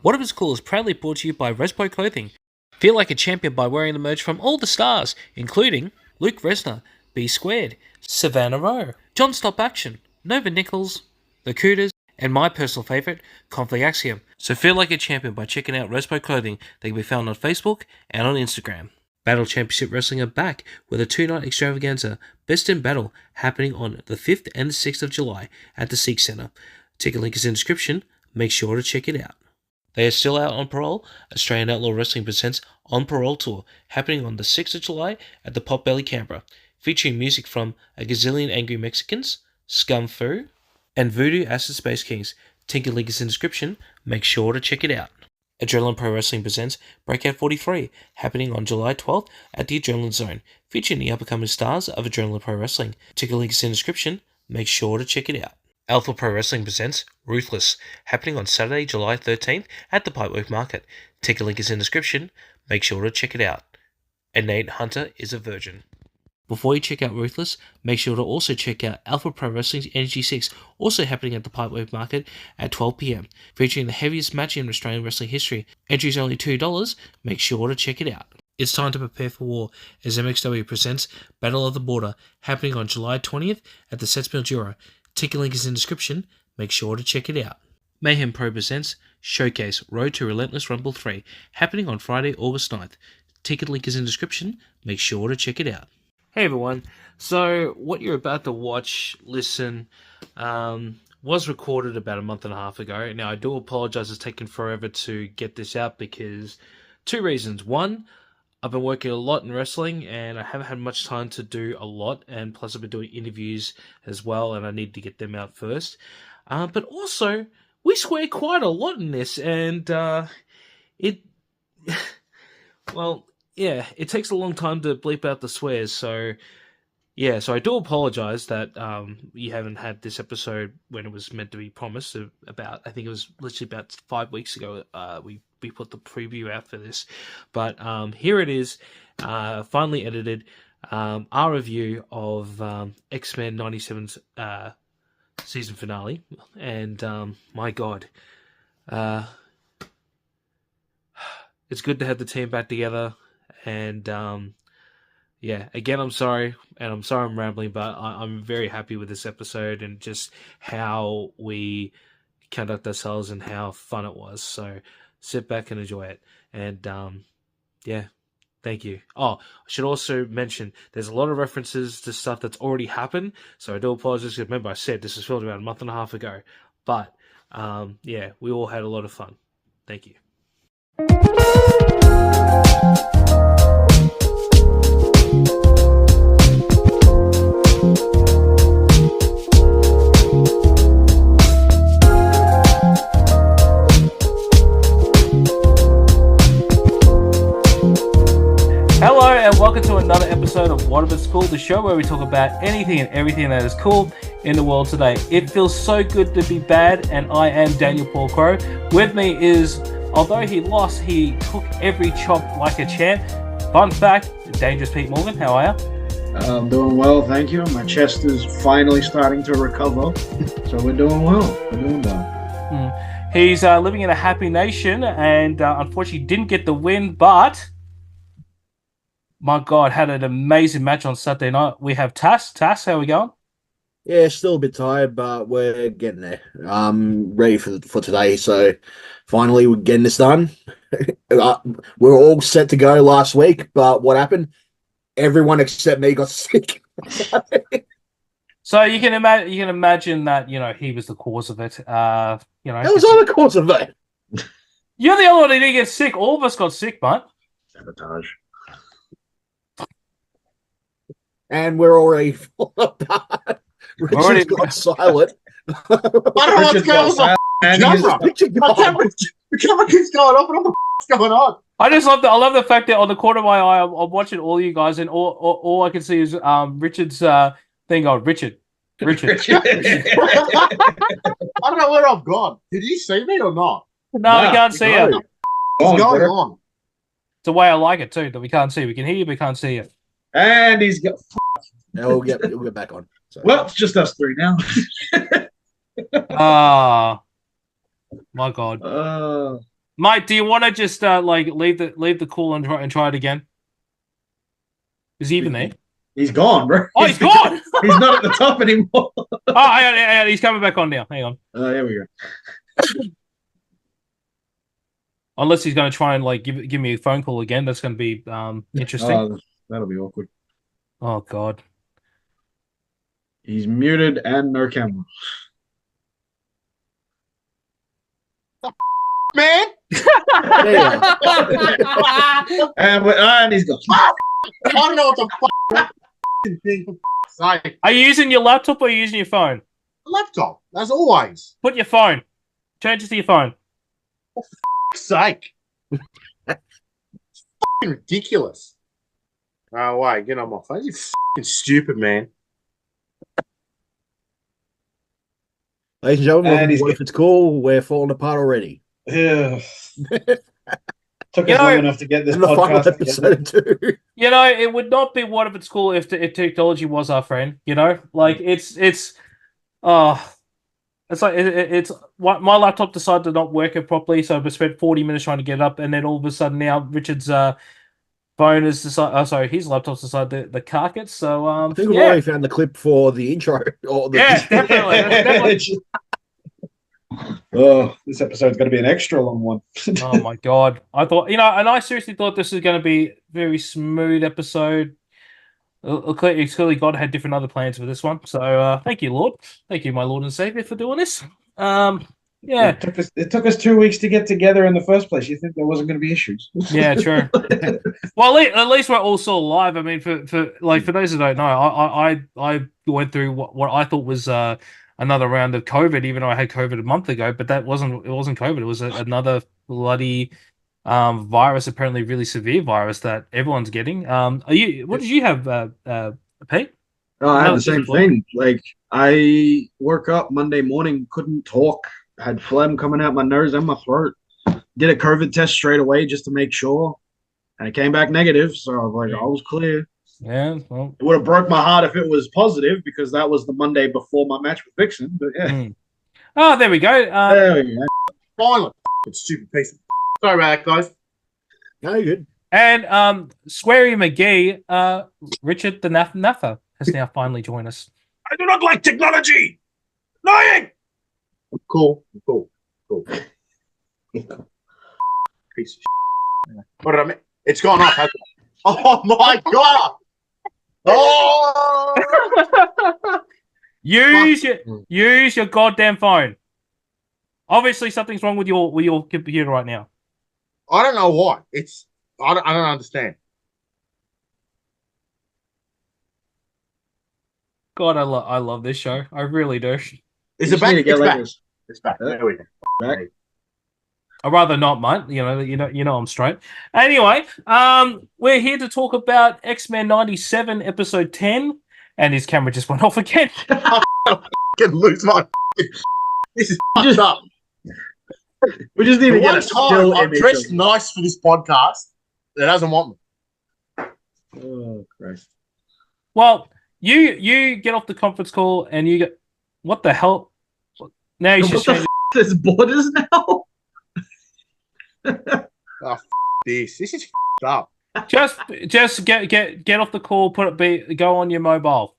Whatever's Cool is proudly brought to you by Respo Clothing. Feel like a champion by wearing the merch from all the stars, including Luke Resner, B Squared, Savannah Rowe, John Stop Action, Nova Nichols, The Cooters, and my personal favourite, Conflict Axiom. So feel like a champion by checking out Respo Clothing. They can be found on Facebook and on Instagram. Battle Championship Wrestling are back with a 2-night extravaganza, Best in Battle, happening on the 5th and the 6th of July at the Sikh Centre. Ticket link is in the description. Make sure to check it out. They are still out on parole. Australian Outlaw Wrestling presents On Parole Tour, happening on the 6th of July at the Potbelly Canberra, featuring music from A Gazillion Angry Mexicans, Scum Fu, and Voodoo Acid Space Kings. Ticket link is in the description. Make sure to check it out. Adrenaline Pro Wrestling presents Breakout 43, happening on July 12th at the Adrenaline Zone, featuring the up-and-coming stars of Adrenaline Pro Wrestling. Ticket link is in the description. Make sure to check it out. Alpha Pro Wrestling presents Ruthless, happening on Saturday, July 13th at the Pipework Market. Ticket link is in the description. Make sure to check it out. And Nate Hunter is a virgin. Before you check out Ruthless, make sure to also check out Alpha Pro Wrestling's Energy 6, also happening at the Pipework Market at 12 PM, featuring the heaviest match in Australian wrestling history. Entry is only $2. Make sure to check it out. It's time to prepare for war as MXW presents Battle of the Border, happening on July 20th at the Sets Mildura. Ticket link is in the description. Make sure to check it out. Mayhem Pro presents Showcase Road to Relentless Rumble 3, happening on Friday, August 9th. Ticket link is in the description. Make sure to check it out. Hey everyone, so what you're about to watch, listen, was recorded about a month and a half ago. Now I do apologise it's taken forever to get this out because two reasons. One, I've been working a lot in wrestling and I haven't had much time to do a lot, and plus I've been doing interviews as well and I need to get them out first. But also, we swear quite a lot in this, and it takes a long time to bleep out the swears, so I do apologise that you haven't had this episode when it was meant to be promised. I think it was literally about 5 weeks ago we put the preview out for this. But here it is, finally edited, our review of X-Men 97's season finale, and my God, it's good to have the team back together. And, again, I'm sorry, and I'm sorry I'm rambling, but I'm very happy with this episode and just how we conduct ourselves and how fun it was. So sit back and enjoy it. And, thank you. Oh, I should also mention, there's a lot of references to stuff that's already happened, so I do apologize. Remember, I said this was filmed about a month and a half ago. But, we all had a lot of fun. Thank you. Hello and welcome to another episode of Whatever's Cool, the show where we talk about anything and everything that is cool in the world today. It feels so good to be bad, and I am Daniel Paul Crow. With me is, although he lost, he took every chop like a champ. Fun fact, Dangerous Pete Morgan, how are you? I'm doing well, thank you. My chest is finally starting to recover, so we're doing well. He's living in a happy nation and unfortunately didn't get the win, but my God, had an amazing match on Saturday night. We have Tass. Tass, how are we going? Yeah, still a bit tired, but we're getting there. Ready for today. So finally, we're getting this done. We're all set to go last week, but what happened? Everyone except me got sick. So you can imagine that he was the cause of it. That was all the cause of it. You're the only one who didn't get sick. All of us got sick, mate. Sabotage. And we're already falling apart. Richard's got silent. I don't know what's going on. The camera keeps going off, and what's going on? I love the fact that on the corner of my eye, I'm watching all you guys, and all I can see is Richard's thing on Richard. I don't know where I've gone. Did you see me or not? No, we can't see you. What's going on? It's the way I like it too, that we can't see. We can hear you, but we can't see you. And he's got. No, we'll get back on. So. Well, it's just us three now. Ah, my God. Mate, do you want to just leave the call and try it again? Is he even there? He's gone, bro. Oh, he's gone. He's not at the top anymore. Oh, he's coming back on now. Hang on. There we go. Unless he's going to try and give me a phone call again, that's going to be interesting. That'll be awkward. Oh God. He's muted and no camera. Man. And he's gone. I don't know what the thing. Are you using your laptop or are you using your phone? Laptop, as always. Put your phone. Change it to your phone. For sake. It's ridiculous. Oh, wait, get on my phone. You're stupid, man. Ladies and gentlemen, And what if it's cool? We're falling apart already. Yeah. Took us long enough to get this In the final podcast episode too. You know, it would not be what if it's cool if technology was our friend. You know, like it's like it's my laptop decided to not work it properly, so I spent 40 minutes trying to get it up, and then all of a sudden now Richard's phone has decided. His laptop's decided the carcass. So I think we've already found the clip for the intro. Definitely. Oh, this episode's going to be an extra long one. Oh my God. I thought, and I seriously thought this was going to be a very smooth episode. It's clearly God had different other plans for this one. So thank you, Lord. Thank you, my Lord and Savior, for doing this. Yeah. It took us 2 weeks to get together in the first place. You think there wasn't going to be issues? Yeah, true. Well, at least we're all still alive. I mean, for those who don't know, I went through what I thought was another round of COVID, even though I had COVID a month ago. But it wasn't COVID. It was another bloody virus, apparently really severe virus that everyone's getting. What did you have, Pete? Oh, I had the same thing. Like, I woke up Monday morning, couldn't talk, had phlegm coming out my nose and my throat. Did a COVID test straight away just to make sure, and it came back negative. So I was like, I was clear. Yeah, well, it would have broke my heart if it was positive because that was the Monday before my match with Vixen. But yeah. Oh, there we go. There we go. Finally, stupid piece of. Sorry about that, guys. No, good. And Sweary McGee, Richard the Naffa has now finally joined us. I do not like technology. Lying. Cool. Piece of. What did I mean? It's gone off. Hasn't it? Oh my God! Oh! Use your goddamn phone. Obviously, something's wrong with your computer right now. I don't know why. I don't understand. God, I love this show. I really do. Is it back? It's back. Yeah. There we go. Back. I'd rather not, mate. You know I'm straight. Anyway, we're here to talk about X-Men 97, episode 10, and his camera just went off again. I can lose my. This is fucked up. We just need to get a time still I'm image dressed of- nice for this podcast. It doesn't want me. Oh Christ! Well, you get off the conference call and you get what the hell? Now you should change. There's borders now. Oh, this is up. Just get off the call. Go on your mobile. All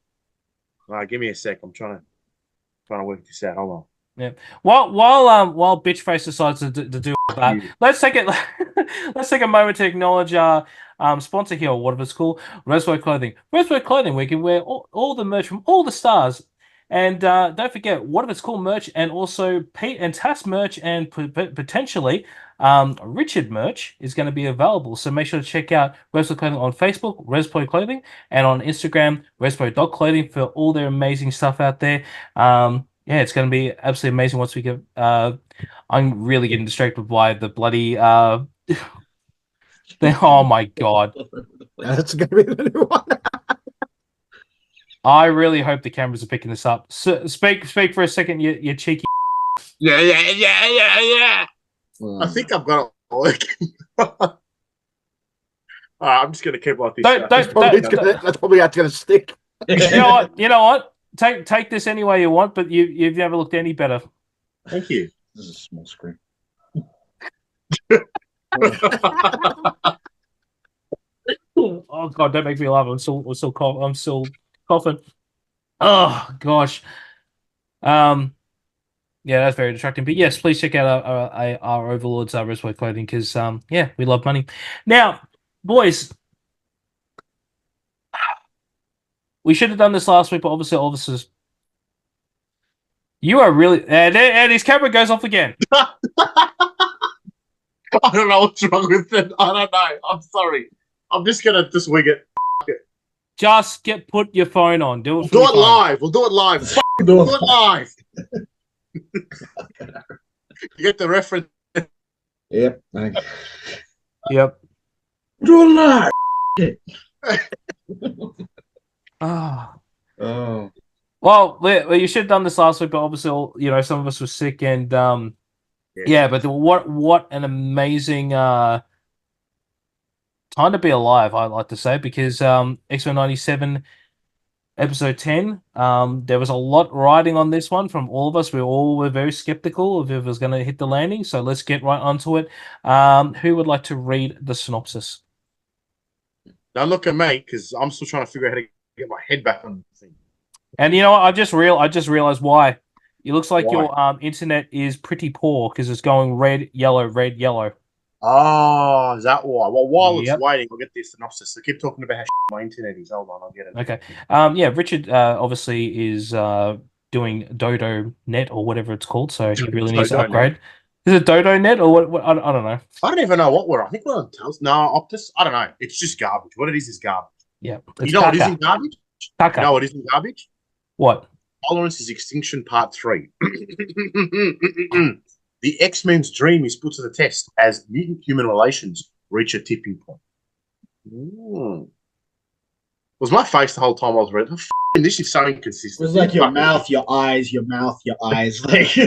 right, give me a sec. I'm trying to work this out. Hold on. Yeah. While Bitchface decides to do that, let's take a moment to acknowledge our sponsor here, or whatever it's called, Respo Clothing. Respo Clothing, we can wear all the merch from all the stars. And don't forget, what if it's cool merch, and also Pete and Tass merch, and potentially Richard merch is going to be available. So make sure to check out Respo Clothing on Facebook, Respo Clothing, and on Instagram, Respo.clothing, for all their amazing stuff out there. Yeah, it's going to be absolutely amazing once we get. I'm really getting distracted by the bloody. Oh my God! That's going to be the new one. I really hope the cameras are picking this up. So, speak for a second, you cheeky. Yeah. I think I've got it working. All right, I'm just gonna keep like this. That's probably how it's going to stick. You know what? Take this any way you want, but you've never looked any better. Thank you. This is a small screen. Oh god, don't make me laugh. I'm still coughing. Oh gosh. Yeah, that's very distracting. But yes, please check out our Overlords Respite Clothing because yeah, we love money. Now, boys, we should have done this last week, but obviously officers. You are really and his camera goes off again. I don't know what's wrong with it. I don't know. I'm sorry. I'm just gonna just wing it. Just put your phone on. Do it. We'll do it live. We'll do it live. Do it live. You get the reference. Yep. Thanks. Yep. Do it live. Oh. Well, you should have done this last week, but obviously, some of us were sick, and yeah. But what an amazing time to be alive, I like to say, because X-Men 97 episode 10, there was a lot riding on this one from all of us. We all were very skeptical if it was going to hit the landing, so let's get right onto it. Who would like to read the synopsis? Don't look at me because I'm still trying to figure out how to get my head back on the thing. And you know what? I just realized why. It looks like your internet is pretty poor because it's going red, yellow, red, yellow. Oh, is that why? Well, while it's waiting, I'll get the synopsis. So keep talking about how my internet is. Hold on, I'll get it. Okay. Yeah, Richard obviously is doing Dodo Net or whatever it's called, so he really needs to upgrade. Net. Is it Dodo Net or what? I don't know. I don't even know what we're. I think we're on Tass. No, Optus. I don't know. It's just garbage. What it is garbage. Yeah. You know what isn't garbage? Kaka. You know what isn't garbage? What? Tolerance is Extinction Part 3. The X-Men's dream is put to the test as mutant-human relations reach a tipping point. Was my face the whole time I was reading? This is so inconsistent. It was like your mouth, your eyes, your mouth, your eyes. Like,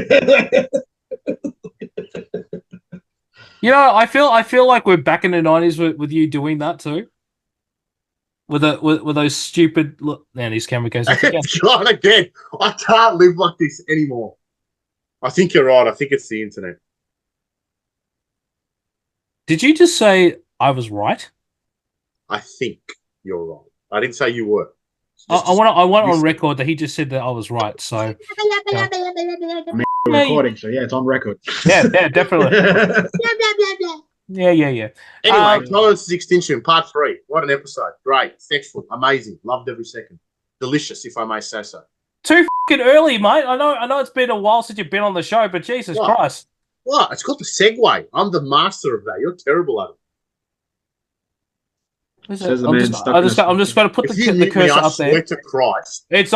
I feel like we're back in the 90s with you doing that too. With those stupid look. Man, his camera goes off again. It's gone again. I can't live like this anymore. I think you're right. I think it's the internet. Did you just say I was right? I think you're right. I didn't say you were. I want on record that he just said that I was right. So yeah. We're recording, so yeah, it's on record. Yeah, definitely. Yeah. Anyway, Tolerance is Extinction, Part 3. What an episode. Great. Sexual. Amazing. Loved every second. Delicious, if I may say so. Too fucking early, mate. I know it's been a while since you've been on the show, but Jesus Christ. What? It's called the segue. I'm the master of that. You're terrible at it. I'm just going to put the cursor up there. Swear to Christ. It's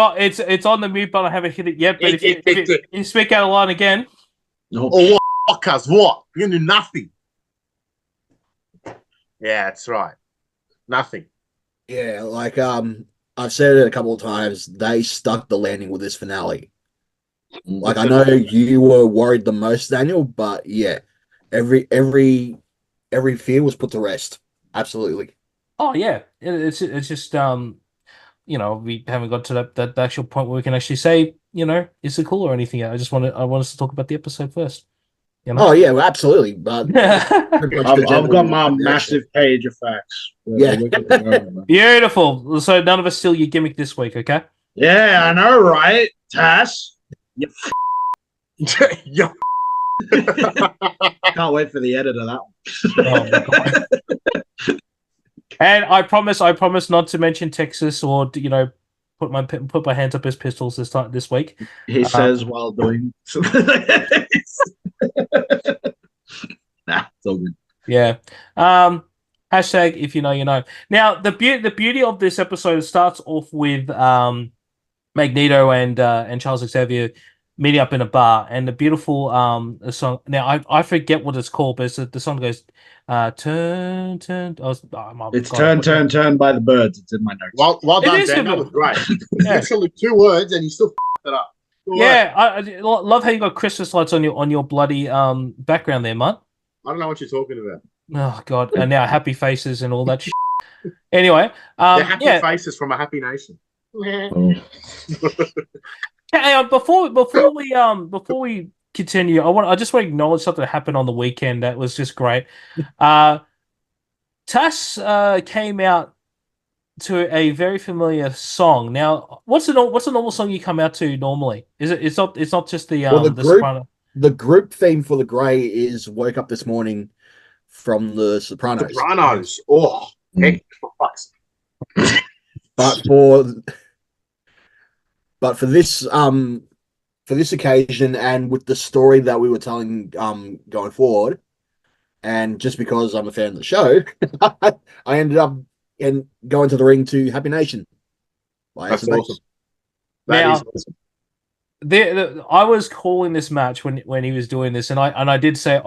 on the mute button. I haven't hit it yet, but if you speak out of line again. No. Or what? Cuz what? You do nothing. Yeah, that's right. Nothing. Yeah, like I've said it a couple of times. They stuck the landing with this finale. Like I know you were worried the most, Daniel, but yeah, every fear was put to rest. Absolutely. Oh yeah, it's just we haven't got to that actual point where we can actually say is it cool or anything yet. I want us to talk about the episode first. Oh yeah, well, absolutely. But I've got my massive page of facts. Yeah. Beautiful. So none of us steal your gimmick this week, okay? Yeah, I know, right? Tass. You Yo. Can't wait for the edit of that one. Oh, my God. And I promise not to mention Texas or put my hands up as pistols this week. He says while doing. Nah, it's all good. Yeah. Hashtag if you know, you know. Now the beauty of this episode starts off with Magneto and Charles Xavier meeting up in a bar, and the beautiful song. Now I forget what it's called, but the song goes turn. It's turn by the Birds. It's in my notes. Well done, Dan. That was great. Literally 2 words, and you still f***ed it up. I love how you got Christmas lights on your bloody background there, Mutt. I don't know what you're talking about. Oh God! And now happy faces and all that. Shit. Anyway, they're happy faces from a happy nation. Before we continue, I just want to acknowledge something that happened on the weekend that was just great. Tass came out to a very familiar song. Now, what's the normal song you come out to normally? It's not just the Soprano. The group theme for the Grey is "Woke Up This Morning" from the Sopranos. Sopranos. Oh, heck, for fuck's sake. But for this occasion, and with the story that we were telling going forward, and just because I'm a fan of the show, I ended up going to the ring to Happy Nation. That's awesome. Now, That is awesome. I was calling this match when he was doing this, and I did say,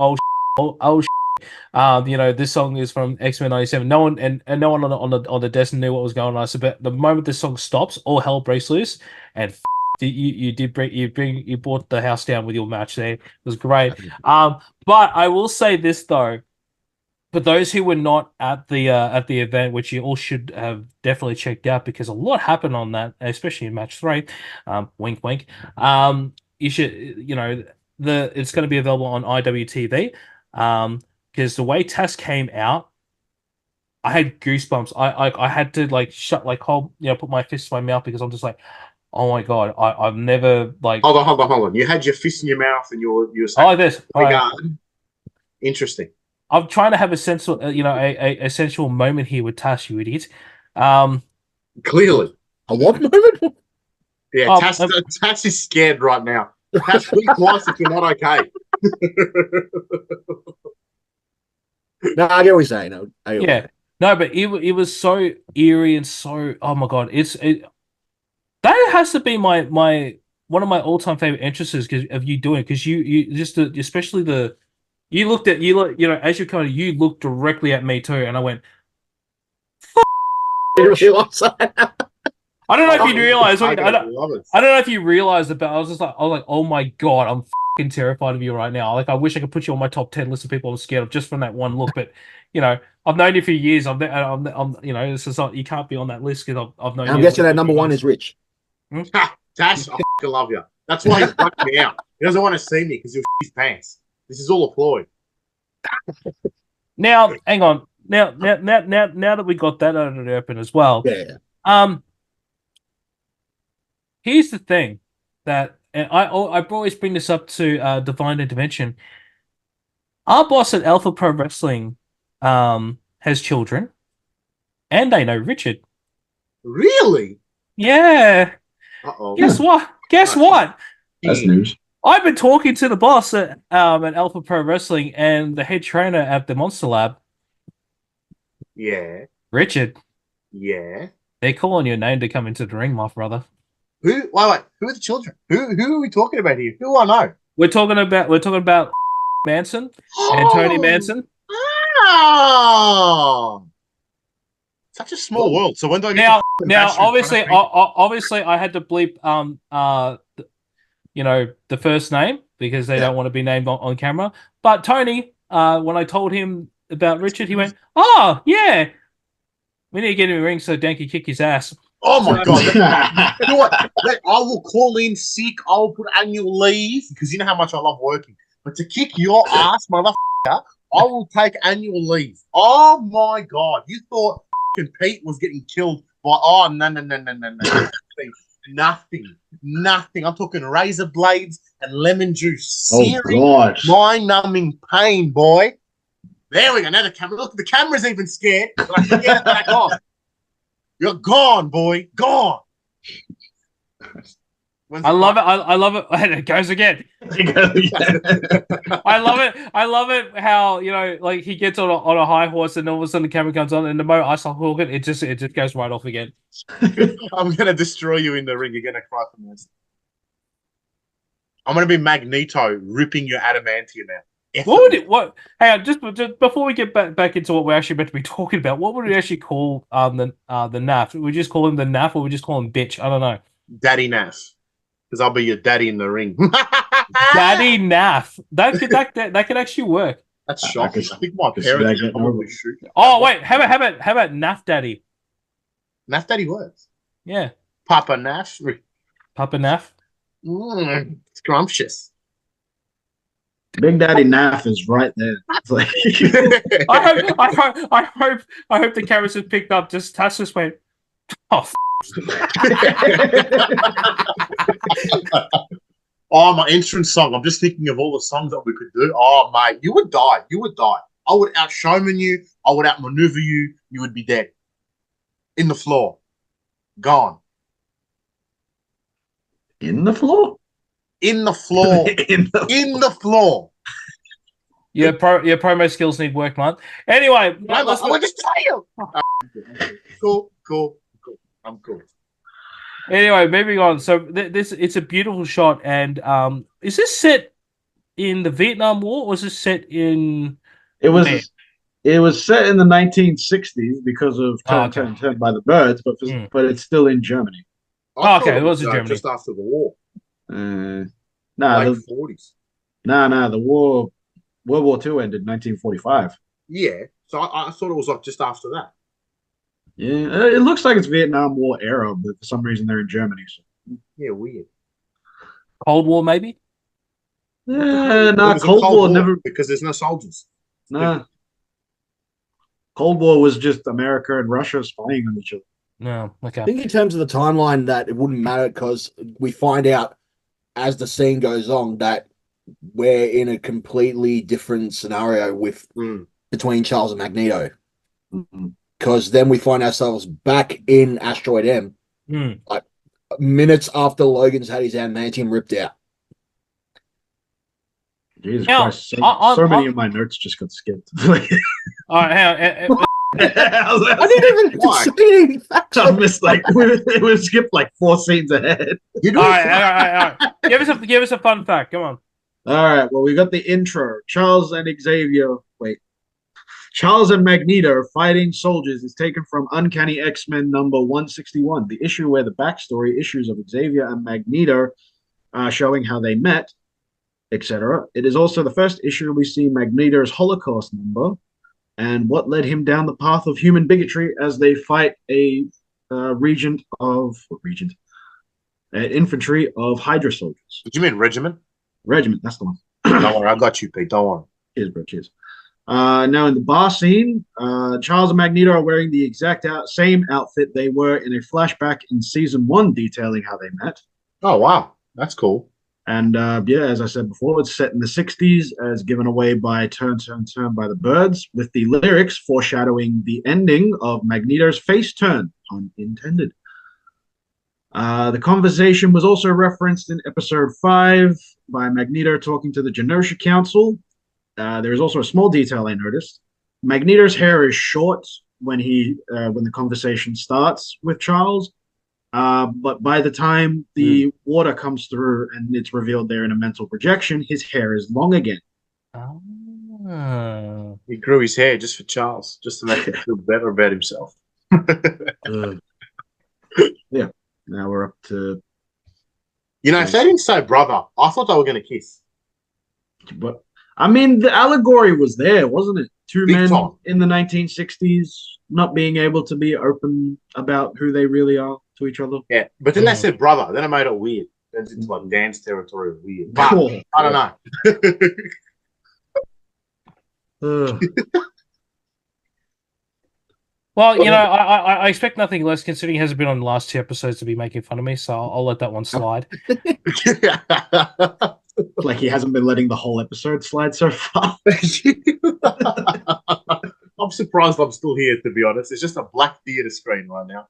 this song is from X-Men '97. No one and no one on the desk knew what was going on. I said, but the moment the song stops, all hell breaks loose, and you brought the house down with your match there. It was great. But I will say this though. For those who were not at the event, which you all should have definitely checked out because a lot happened on that, especially in match 3. Wink, wink. You should, it's going to be available on IWTV. Because the way Tass came out, I had goosebumps. I had to put my fist in my mouth because I'm just like, oh my god, I've never like. Hold on. You had your fist in your mouth and you were saying, like this. Interesting. I'm trying to have a sensual, a sensual moment here with Tass, you idiot. Clearly. A what moment? Yeah, Tass is scared right now. Tass, blink twice if you're not okay. No, I get what you're saying. No, but it was so eerie and so, oh my god, that has to be my one of my all-time favorite entrances of you doing it, because you just especially you looked as you're coming, you looked directly at me too, and I went, I don't know if you realize. I don't know if you realized it, but I was like, oh my god, I'm fucking terrified of you right now. Like, I wish I could put you on my top 10 list of people I'm scared of just from that one look. But I've known you for years. I'm this is not, you can't be on that list because I've known you. I'm guessing that number 1 is Rich. Tass, I fucking love you. That's why he's fucking me out. He doesn't want to see me because he'll shit his pants. This is all a ploy. Now, hang on. Now that we got that out of the open as well. Yeah. Here's the thing that, and I always bring this up to Divine Intervention. Our boss at Alpha Pro Wrestling has children, and they know Richard. Really? Yeah. Uh-oh. Guess what? That's news. I've been talking to the boss at Alpha Pro Wrestling and the head trainer at the Monster Lab. Yeah. Richard. Yeah. They're calling your name to come into the ring, my brother. Wait. Who are the children? Who are we talking about here? Who do I know? We're talking about Manson and Tony Manson. Oh. Such a small world. So when do I get now obviously I had to bleep the first name because they don't want to be named on camera. But Tony, when I told him about Richard, he went, "Oh yeah, we need to get him a ring so Dan can kick his ass." Oh my god! You know what? I will call in sick. I will put annual leave because you know how much I love working. But to kick your ass, motherfucker, I will take annual leave. Oh my god! You thought Pete was getting killed by? Oh no! Nothing. I'm talking razor blades and lemon juice. Oh, mind-numbing pain, boy. There we go. Now the camera. Look, the camera's even scared. But I can get it back on. You're gone, boy. Gone. I love it. I love it. It goes again. I love it. How like he gets on a high horse and all of a sudden the camera comes on, and the moment I saw Hogan, it just goes right off again. I'm gonna destroy you in the ring. You're gonna cry for this. I'm gonna be Magneto ripping your adamantium out. Hang on, just before we get back into what we're actually meant to be talking about, what would we actually call the NAF? Would we just call him the NAF, or we just call him bitch? I don't know. Daddy NAF. Because I'll be your daddy in the ring. Daddy NAF. That could actually work. That's shocking. I think my parents would probably shoot. Oh wait, how about NAF Daddy? NAF Daddy works. Yeah. Papa NAF. Papa NAF. Scrumptious. Big Daddy Naff is right there. It's like, I hope the cameras have picked up. Just Tass just went, oh, Oh, my entrance song. I'm just thinking of all the songs that we could do. Oh, mate, you would die. You would die. I would out-showman you. I would outmaneuver you. You would be dead. In the floor. Gone. in the floor? In the floor. In the In the floor. your promo skills need work, man. Anyway, I would just tell you. Cool. I'm cool. Anyway, moving on. So this it's a beautiful shot, and is this set in the Vietnam War or is this set in? It was Where? it was set in the 1960s because of Turn by the Birds, but it's still in Germany. I thought it was in Germany. just after the war. Nah, Late 40s. the World War II ended in 1945. Yeah. So I thought it was like just after that. Yeah, it looks like it's Vietnam War era, but for some reason they're in Germany. So. Yeah, weird. Cold War, maybe. Yeah, It nah, was a Cold War never. because there's no soldiers. Nah, Cold War was just America and Russia spying on each other. No, okay. I think in terms of the timeline that it wouldn't matter because we find out as the scene goes on that we're in a completely different scenario with between Charles and Magneto. Because then we find ourselves back in Asteroid M, like minutes after Logan's had his adamantium ripped out. Jesus Now, Christ! So many of my notes just got skipped. All right, hang on. I didn't even say any facts. I missed we skipped like 4 scenes ahead. You All right. Give us a fun fact. Come on. All right. Well, we got the intro. Charles and Magneto are fighting soldiers is taken from Uncanny X-Men number 161, the issue where the backstory issues of Xavier and Magneto showing how they met, etc. It is also the first issue we see Magneto's Holocaust number and what led him down the path of human bigotry as they fight a infantry of Hydra soldiers. Did you mean regiment? Regiment, that's the one. Don't worry, I got you, Pete. Don't worry. Cheers, bro. Cheers. Now in the bar scene, Charles and Magneto are wearing the exact same outfit they were in a flashback in season 1 detailing how they met. Oh, wow. That's cool. And as I said before, it's set in the 60s as given away by Turn by the Birds, with the lyrics foreshadowing the ending of Magneto's face turn, pun intended. The conversation was also referenced in episode 5 by Magneto talking to the Genosha Council. There is also a small detail I noticed. Magneto's hair is short when the conversation starts with Charles, but by the time the water comes through and it's revealed there in a mental projection, his hair is long again. Oh. He grew his hair just for Charles, just to make him feel better about himself. Yeah. Now we're up to. If they didn't say brother, I thought they were going to kiss. But I mean, the allegory was there, wasn't it? Two Big men time. in the 1960s not being able to be open about who they really are to each other. Yeah, but then they said brother. Then it made it weird. Then it's into like dance territory of weird. But Cool. I don't know. Well, I expect nothing less considering he hasn't been on the last 2 episodes to be making fun of me, so I'll let that one slide. Like he hasn't been letting the whole episode slide so far. I'm surprised I'm still here, to be honest. It's just a black theater screen right now.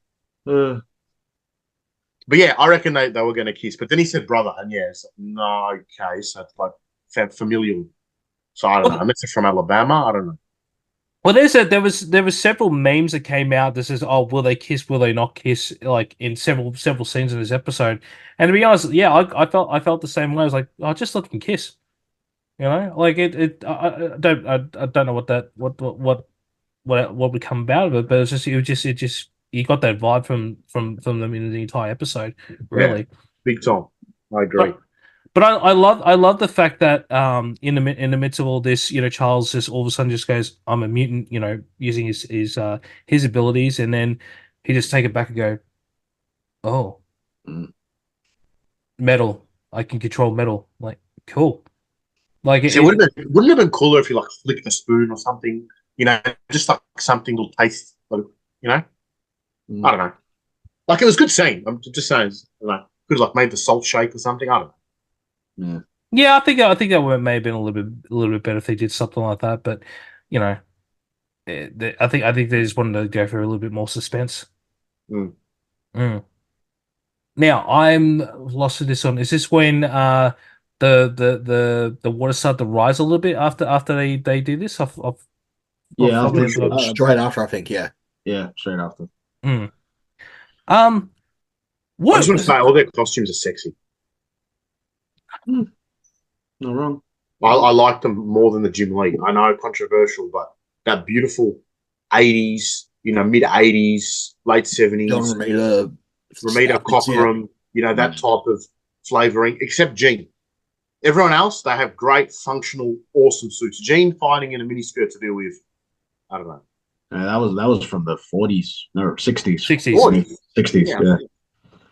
But yeah, I reckon they were going to kiss. But then he said brother, and no, okay, so it's like familial. So I don't know. Unless they're from Alabama, I don't know. Well, there was several memes that came out that says, "Oh, will they kiss? Will they not kiss?" Like in several scenes in this episode. And to be honest, yeah, I felt the same way. I was like, "Oh, just let them kiss," like it. I don't know what would come about of it, but it just you got that vibe from them in the entire episode, really. Yeah, big time. I agree. But I love the fact that in the midst of all this, Charles just all of a sudden just goes, "I'm a mutant," using his abilities, and then he just take it back and go, "Oh, metal! I can control metal." Like, cool. Like, So wouldn't it have been cooler if you like flicked a spoon or something? You know, just like something to taste. Like, you know, I don't know. Like it was a good scene. I'm just saying, you know, could have like made the salt shake or something. I don't know. yeah, I think that may have been a little bit better if they did something like that. But you know, I think they just wanted to go for a little bit more suspense. Mm. Now I'm lost with this one. Is this when the water started to rise a little bit after they do this? Yeah, Straight after, I think. Yeah. Yeah, straight after. Mm. I What? just want to say, all their costumes are sexy. Not wrong. I like them more than the Jim Lee. I know, controversial, but that beautiful 80s, you know, mid 80s, late 70s. John Ramita Cockerham, you know, that type of flavoring, except Gene. Everyone else, they have great, functional, awesome suits. Gene fighting in a miniskirt to deal with, I don't know. That was from the 40s or 60s. 60s. Yeah.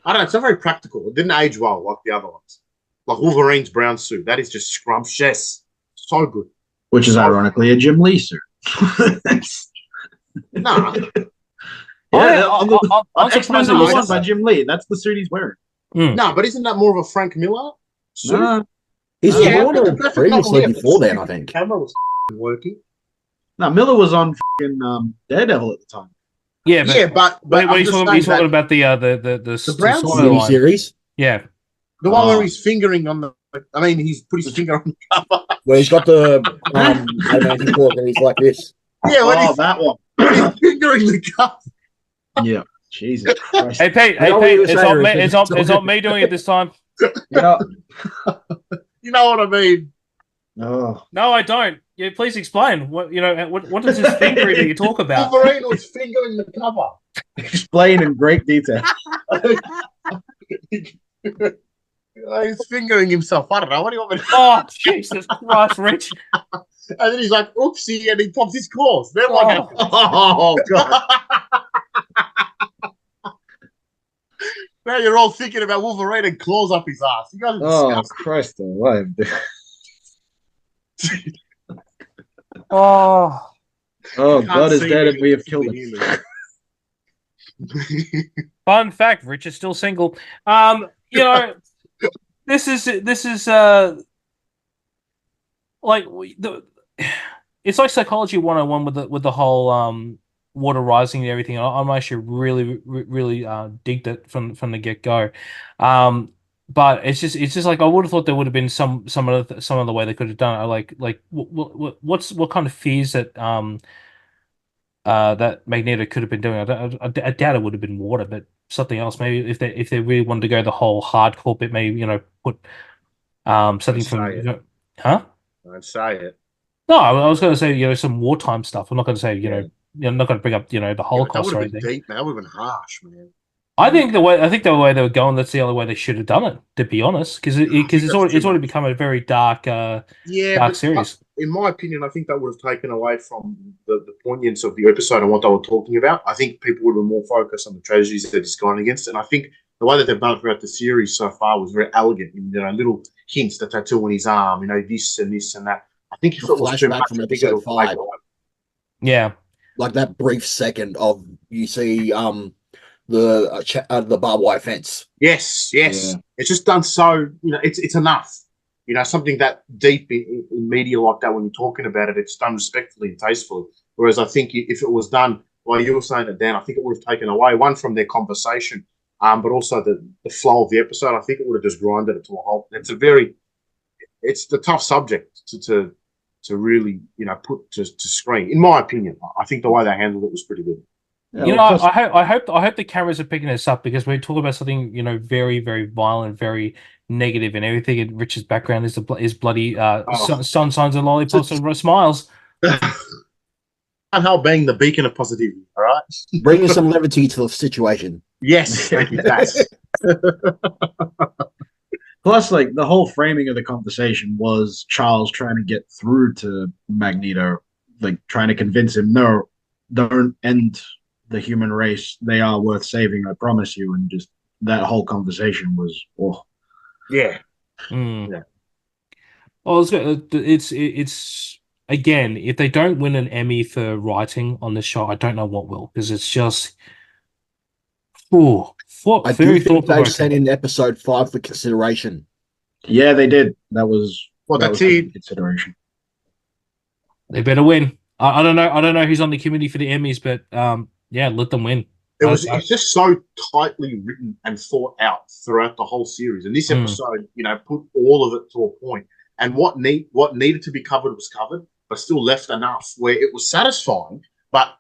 I don't know. It's not very practical. It didn't age well like the other ones. Like Wolverine's brown suit. That is just scrumptious. So good. Which is ironically a Jim Lee suit. No. On X-Men #1 by Jim Lee. That's the suit he's wearing. No, but isn't that more of a Frank Miller suit? Nah. He's worn it previously before then, I think. Camera was working. No, Miller was on Daredevil at the time. Yeah, but but he's talking about the brown mini series. Yeah, the one where he's fingering on the. I mean, he's put his finger on the cover. Where he's got the and he's like this. Yeah, that one. He's fingering the cover. Yeah, Jesus Christ. Hey Pete, it's not me doing it this time. Yeah. You know what I mean? Oh. No, I don't. Yeah, please explain. What is this fingering that you talk about? Wolverine was fingering the cover. Explain in great detail. He's fingering himself. I don't know. What do you want me to Oh, Jesus Christ, Rich. And then he's like, oopsie, and he pops his claws. Then what happens? Oh, God. Now you're all thinking about Wolverine and claws up his ass. You guys are disgusting. Christ alive. Oh, God is dead and we have killed him. Fun fact: Rich is still single. You know, this is like it's like psychology 101 with the whole water rising and everything. I'm actually really digged it from the get go. But it's just like I would have thought there would have been some other way they could have done it. Like what kind of fears that that Magneto could have been doing. I doubt it would have been water, but something else. Maybe if they really wanted to go the whole hardcore bit, maybe put something from huh? I'd say it. No, I was going to say some wartime stuff. I'm not going to say I'm not going to bring up the Holocaust or anything. Deep, man. That would have been harsh, man. I think the way they were going, that's the only way they should have done it. To be honest, because it's already become a very dark dark series. In my opinion, I think that would have taken away from the poignance of the episode and what they were talking about. I think people would have been more focused on the tragedies they're just going against, and I think the way that they've done it throughout the series so far was very elegant. Little hints, the tattoo on his arm, this and this and that. I think if it was too much, from episode 5, yeah, like that brief second of you see the barbed wire fence. Yes. Yeah. It's just done so. It's enough. Something that deep in media like that, when you're talking about it, it's done respectfully and tastefully. Whereas I think if it was done, while you were saying it, Dan, I think it would have taken away, one, from their conversation, but also the flow of the episode. I think it would have just grinded it to a halt. It's the tough subject to really, put to screen. In my opinion, I think the way they handled it was pretty good. Yeah, I hope the cameras are picking this up, because we talk about something very, very violent, very negative, and everything in Richard's background is bloody sun signs and lollipops and smiles. Somehow being the beacon of positivity. All right, bringing some levity to the situation. Yes, thank you, Tass. Plus, like, the whole framing of the conversation was Charles trying to get through to Magneto, like trying to convince him, no, don't end the human race. They are worth saving, I promise you. And just that whole conversation was, yeah. Mm. Yeah. Well, it's again, if they don't win an Emmy for writing on the show, I don't know what will, because it's just I very do think they've sent thought-provoking. in episode 5 for consideration. Yeah, they did. That was Well, that that's was it. consideration. They better win. I don't know. I don't know who's on the committee for the Emmys, but yeah, let them win. It's just so tightly written and thought out throughout the whole series. And this episode, put all of it to a point. And what needed to be covered was covered, but still left enough where it was satisfying. But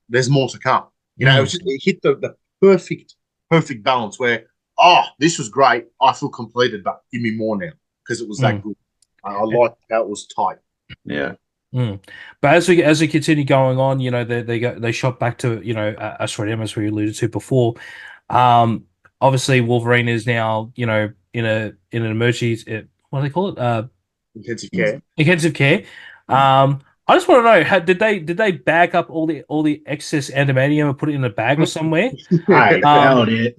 there's more to come. It hit the perfect balance where this was great. I feel completed, but give me more now because it was that good. I liked how it was tight. Yeah. But as we continue going on, they shot back to Asteroid M, as we alluded to before. Obviously Wolverine is now in an emergency. What do they call it? Intensive care. Intensive care. I just want to know, did they bag up all the excess adamantium and put it in a bag or somewhere? I doubt it.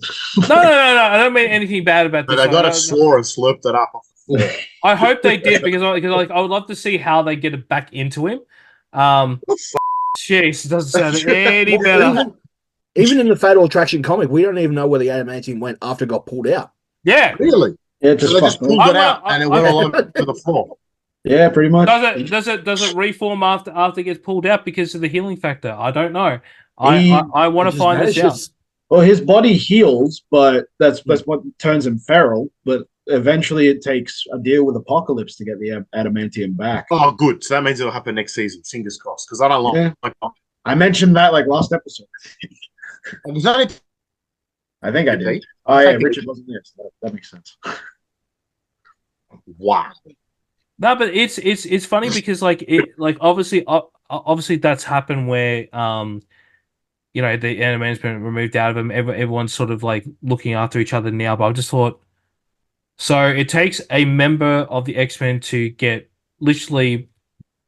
No. I don't mean anything bad about this. But they got a straw and slurped it up off the floor. I hope they did because I would love to see how they get it back into him. Jeez, it doesn't sound any better. Even in the Fatal Attraction comic, we don't even know where the adamantium went after it got pulled out. Yeah, really. Yeah, So they just pulled it out and it went all over to the floor. Yeah, pretty much. Does it reform after it gets pulled out because of the healing factor? I don't know. I want to find this out. Well, his body heals, but that's what turns him feral. But eventually, it takes a deal with Apocalypse to get the adamantium back. Oh, good. So that means it'll happen next season. Fingers crossed. Because I don't like. Yeah. I mentioned that last episode. I think I did. Oh yeah, Richard wasn't there, so that makes sense. Wow. No, but it's funny because obviously that's happened where the animation's been removed out of them. Everyone's sort of looking after each other now. But I just thought, so it takes a member of the X-Men to get literally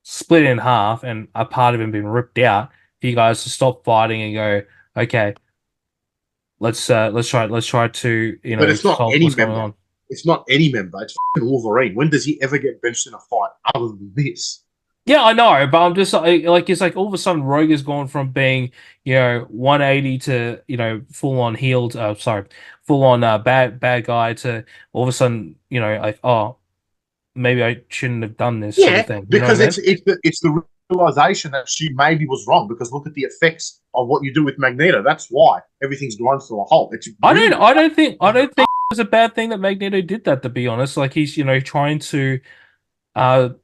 split in half and a part of him being ripped out for you guys to stop fighting and go, okay, let's try to But it's not any member. It's not any member. It's Wolverine. When does he ever get benched in a fight other than this? Yeah, I know, but I'm just it's like all of a sudden Rogue has gone from being 180 to full on healed. Full on bad guy to all of a sudden maybe I shouldn't have done this sort of thing. Because it's the realization that she maybe was wrong. Because look at the effects of what you do with Magneto. That's why everything's grown to a halt. I don't think it was a bad thing that Magneto did that. To be honest, he's trying to get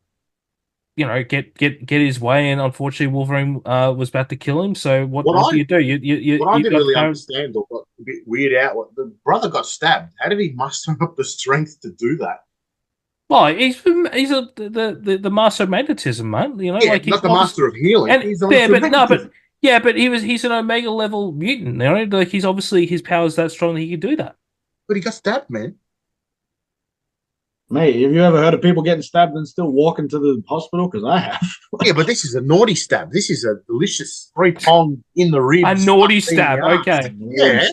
his way, and unfortunately Wolverine was about to kill him. So what do you do? What I didn't really understand or got a bit weird out. The brother got stabbed. How did he muster up the strength to do that? Well, he's the master of magnetism, man. Not the master of healing. And, he's the master of but he's an Omega level mutant. He's obviously his power's that strong that he can do that. But he got stabbed, man. Mate, have you ever heard of people getting stabbed and still walking to the hospital? Because I have. Yeah, but this is a naughty stab. This is a delicious 3-prong in the ribs. A naughty stab, okay. Yeah.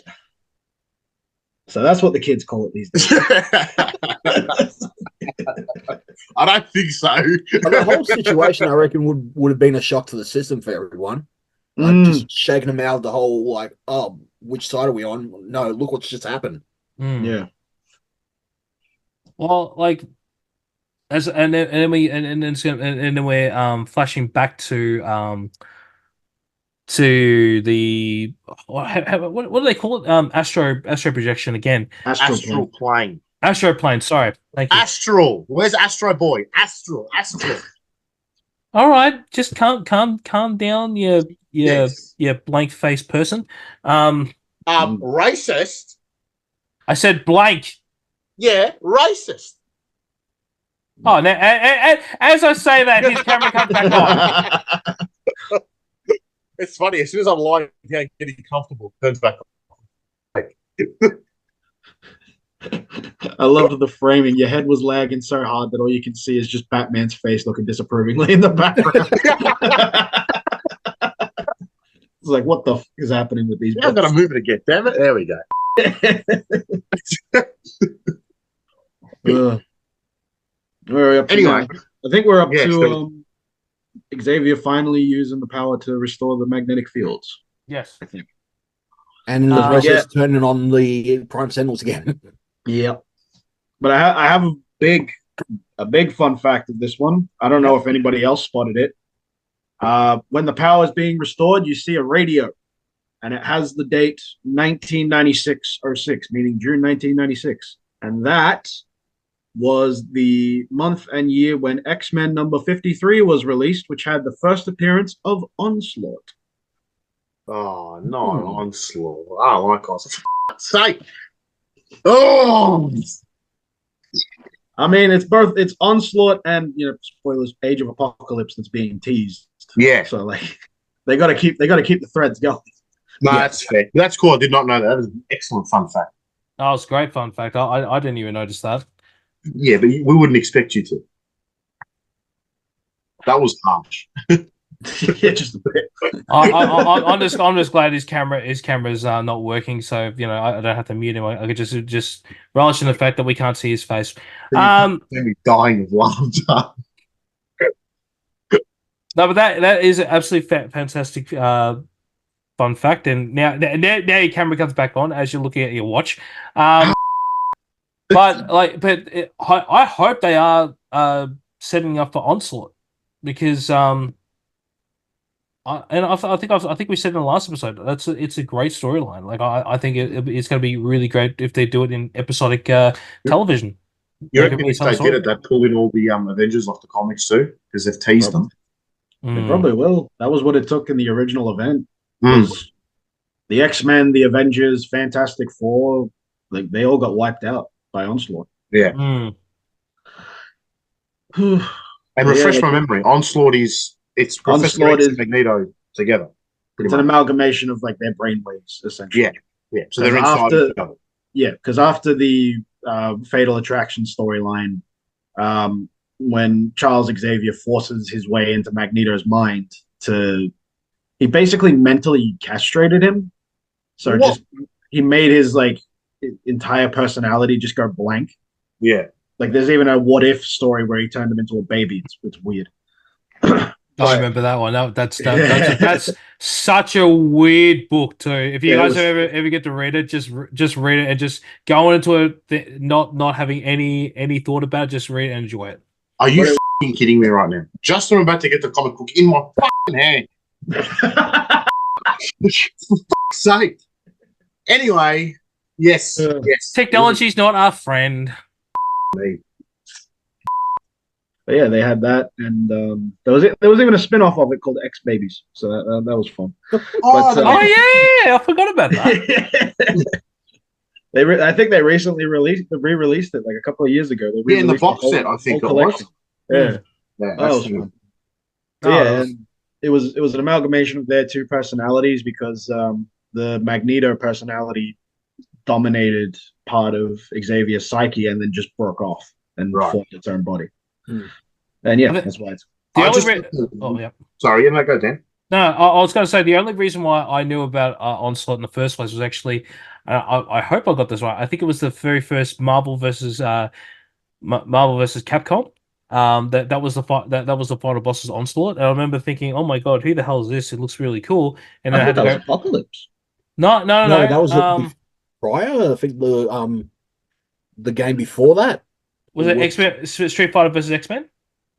So that's what the kids call it these days. I don't think so. The whole situation, I reckon, would have been a shock to the system for everyone. Just shaking them out the whole which side are we on? No, look what's just happened. Yeah. Well, then we're flashing back to the what do they call it? Astro projection again. Astral plane. Astro plane. Sorry, thank you. Astral. Where's Astro Boy? Astral. All right, just calm down, you blank faced person. Racist. I said blank. Yeah, racist. Oh, now, as I say that, his camera comes back on. It's funny. As soon as I'm lying down, getting comfortable, it turns back on. I loved the framing. Your head was lagging so hard that all you can see is just Batman's face looking disapprovingly in the background. It's like, what the f is happening with these? I'm going to move it again. Damn it. There we go. Where are we up to Anyway. now? I think we're up Yeah, to so- Xavier finally using the power to restore the magnetic fields. Yes. I think. And the rest yeah. is turning on the Prime Sentinels again. Yeah. But I have a big fun fact of this one. I don't know if anybody else spotted it. When the power is being restored, you see a radio, and it has the date 1996-06, meaning June 1996, and that was the month and year when X-Men number 53 was released, which had the first appearance of Onslaught. Oh, no, Onslaught. I don't like Onslaught. For f***'s sake. Oh! I mean, it's Onslaught and spoilers, Age of Apocalypse that's being teased. Yeah. So like they gotta keep the threads going. No, that's fair. That's cool. I did not know that. That was an excellent fun fact. Oh, it's a great fun fact. I didn't even notice that. Yeah, but we wouldn't expect you to. That was harsh. Yeah, just a bit. I'm just glad his camera's not working, so I don't have to mute him. I could just relish in the fact that we can't see his face. You're dying of laughter. No, but that is an absolutely fantastic fun fact. And now your camera comes back on as you're looking at your watch. I hope they are setting up for Onslaught because I think we said in the last episode it's a great storyline. Like I think it's going to be really great if they do it in episodic television. You reckon if they did it, they'd pull in all the Avengers off the comics too because they've teased them. They probably will. That was what it took in the original event. The X-Men, the Avengers, Fantastic Four, like they all got wiped out by Onslaught. Yeah. And refresh my memory. Onslaught it's Professor X and Magneto together. It's an amalgamation of like their brainwaves, essentially. Yeah. So they're inside each other. Yeah, because after the Fatal Attraction storyline, when Charles Xavier forces his way into Magneto's mind he basically mentally castrated him. So he made his like entire personality just go blank. Yeah. Like there's even a what if story where he turned him into a baby. It's weird. I remember that one. That's such a weird book too. If you guys ever get to read it, just read it and just go into it not having any thought about it. Just read it and enjoy it. Are you f***ing kidding me right now? Just I'm about to get the comic book in my f***ing hand. For f***'s sake. Anyway, yes. Technology's not our friend. Me. But yeah, they had that, and there was even a spin-off of it called X Babies, so that was fun. Yeah, I forgot about that. I think they recently re-released it like a couple of years ago. In the box set, I think it was. Yeah, that was fun. And it was an amalgamation of their two personalities because the Magneto personality dominated part of Xavier's psyche and then just broke off and formed its own body. And yeah, that's why it's. Sorry, you might go, Dan. No, I was going to say the only reason why I knew about Onslaught in the first place was actually, I hope I got this right. I think it was the very first Marvel versus Capcom. That was the fight. That was the final boss's Onslaught. And I remember thinking, oh my god, who the hell is this? It looks really cool. And I had to go. Apocalypse. No. That was prior. I think the game before that. Was it X-Men Street Fighter versus X-Men?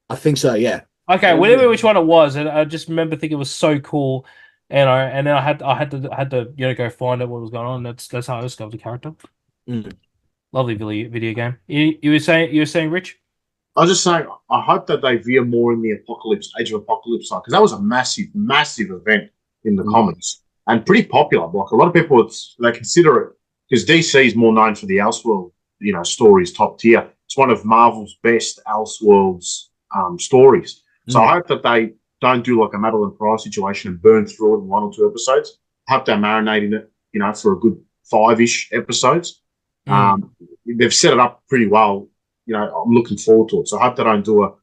I think so. Yeah. Okay, whatever which one it was, and I just remember thinking it was so cool, and then I had to go find out what was going on. That's how I discovered the character. Lovely video game. You were saying, Rich? I was just saying, I hope that they veer more in the Age of Apocalypse side because that was a massive event in the comics and pretty popular. Like a lot of people, they consider it because DC is more known for the Elseworld, stories, top tier. It's one of Marvel's best Elseworlds stories. So I hope that they don't do like a Madeline Price situation and burn through it in 1 or 2 episodes. I hope they're marinating it, for a good 5-ish episodes. They've set it up pretty well. I'm looking forward to it. So I hope they don't do a,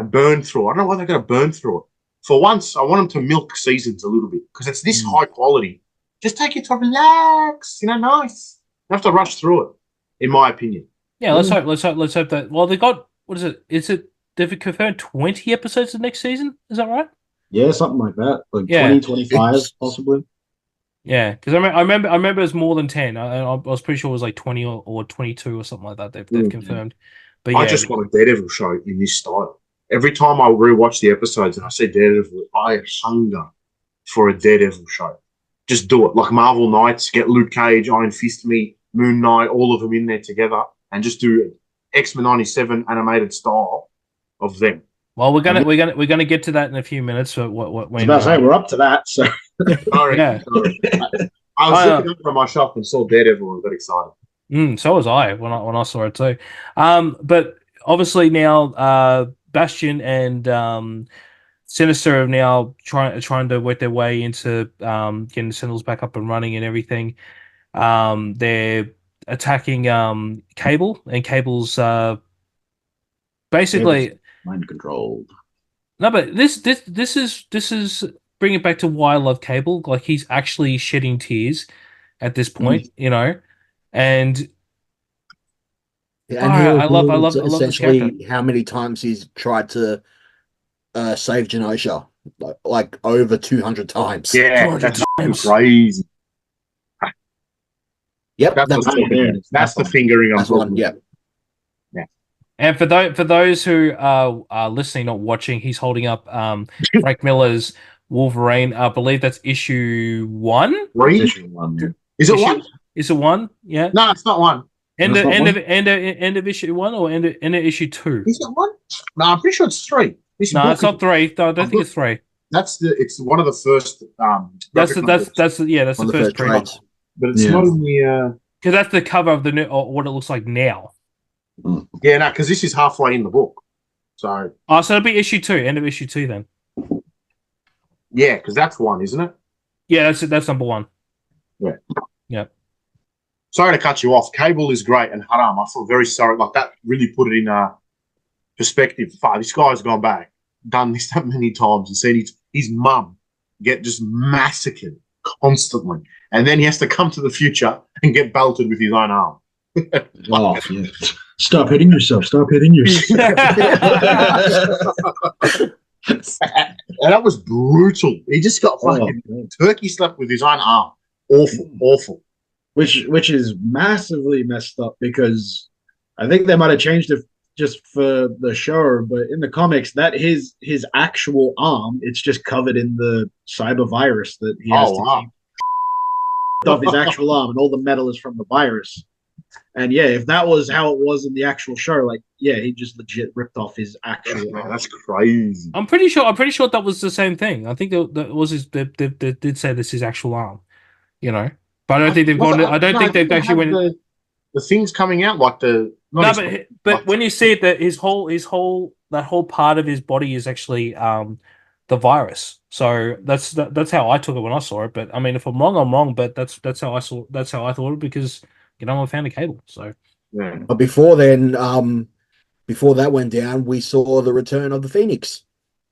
burn through. I don't know why they're going to burn through it. For once, I want them to milk seasons a little bit because it's this high quality. Just take it to relax, nice. You have to rush through it, in my opinion. Yeah, let's hope that. Well, they got what is it? They've confirmed 20 episodes of next season? Is that right? Yeah, something like that. Like Yeah. 2025, possibly. Yeah, because I remember it was more than 10. I was pretty sure it was like 20 or 22 or something like that. They've confirmed. But yeah, I just want a Daredevil show in this style. Every time I rewatch the episodes and I see Daredevil, I hunger for a Daredevil show. Just do it. Like Marvel Knights, get Luke Cage, Iron Fist me, Moon Knight, all of them in there together, and just do X-Men 97 animated style of them. well, we're gonna get to that in a few minutes. So what when I was about to say, we're up to that. So Sorry, Yeah. sorry. I was looking up from my shop and saw Daredevil and got excited. So was I when I saw it too. But obviously now Bastion and Sinister are now trying to work their way into getting the Sentinels back up and running and everything. They're attacking Cable, and Cable's basically mind controlled. no, but this is bring it back to why I love Cable. Like he's actually shedding tears at this point, you know, and I love essentially this character. how many times he's tried to save Genosha, like over 200 times. Yeah, 200 that's times. crazy. Yep, That's the fingering. That's one. Yep. And for those who are listening, not watching, he's holding up Frank Miller's Wolverine. I believe that's issue 1. Issue 1. Yeah. Is it one? Is it 1? Yeah. No, it's not one. End of issue 1 or end of issue 2? Is it one? No, I'm pretty sure it's 3. No, it's not 3. No, I don't think it's 3. It's one of the first. That's the first trades. But it's not in the. Because that's the cover of the new, or what it looks like now. Yeah, no, because this is halfway in the book. So it'll be issue 2, end of issue 2 then. Yeah, because that's 1, isn't it? Yeah, that's number 1. Yeah. Yeah. Sorry to cut you off. Cable is great, and Haram, I feel very sorry. Like that really put it in perspective. This guy's gone back, done this that many times, and seen his mum get just massacred constantly, and then he has to come to the future and get belted with his own arm. Oh, yeah. Stop hitting yourself. Stop hitting yourself. And that was brutal. He just got fucking turkey slapped with his own arm. Awful. Which is massively messed up because I think they might have changed it just for the show, but in the comics, that his actual arm, it's just covered in the cyber virus that he has to keep off his actual arm, and all the metal is from the virus. And yeah, if that was how it was in the actual show, like he just legit ripped off his actual arm. That's crazy. I'm pretty sure that was the same thing. I think that was they did say this is his actual arm, you know. But I don't think they've gone. I don't think they've actually went. The things coming out like the. But when you see it, that that whole part of his body is actually the virus. So that's how I took it when I saw it. But I mean, if I'm wrong, I'm wrong. But that's how I saw. That's how I thought it because I'm a fan of Cable. So. Yeah. But before then, before that went down, we saw the return of the Phoenix.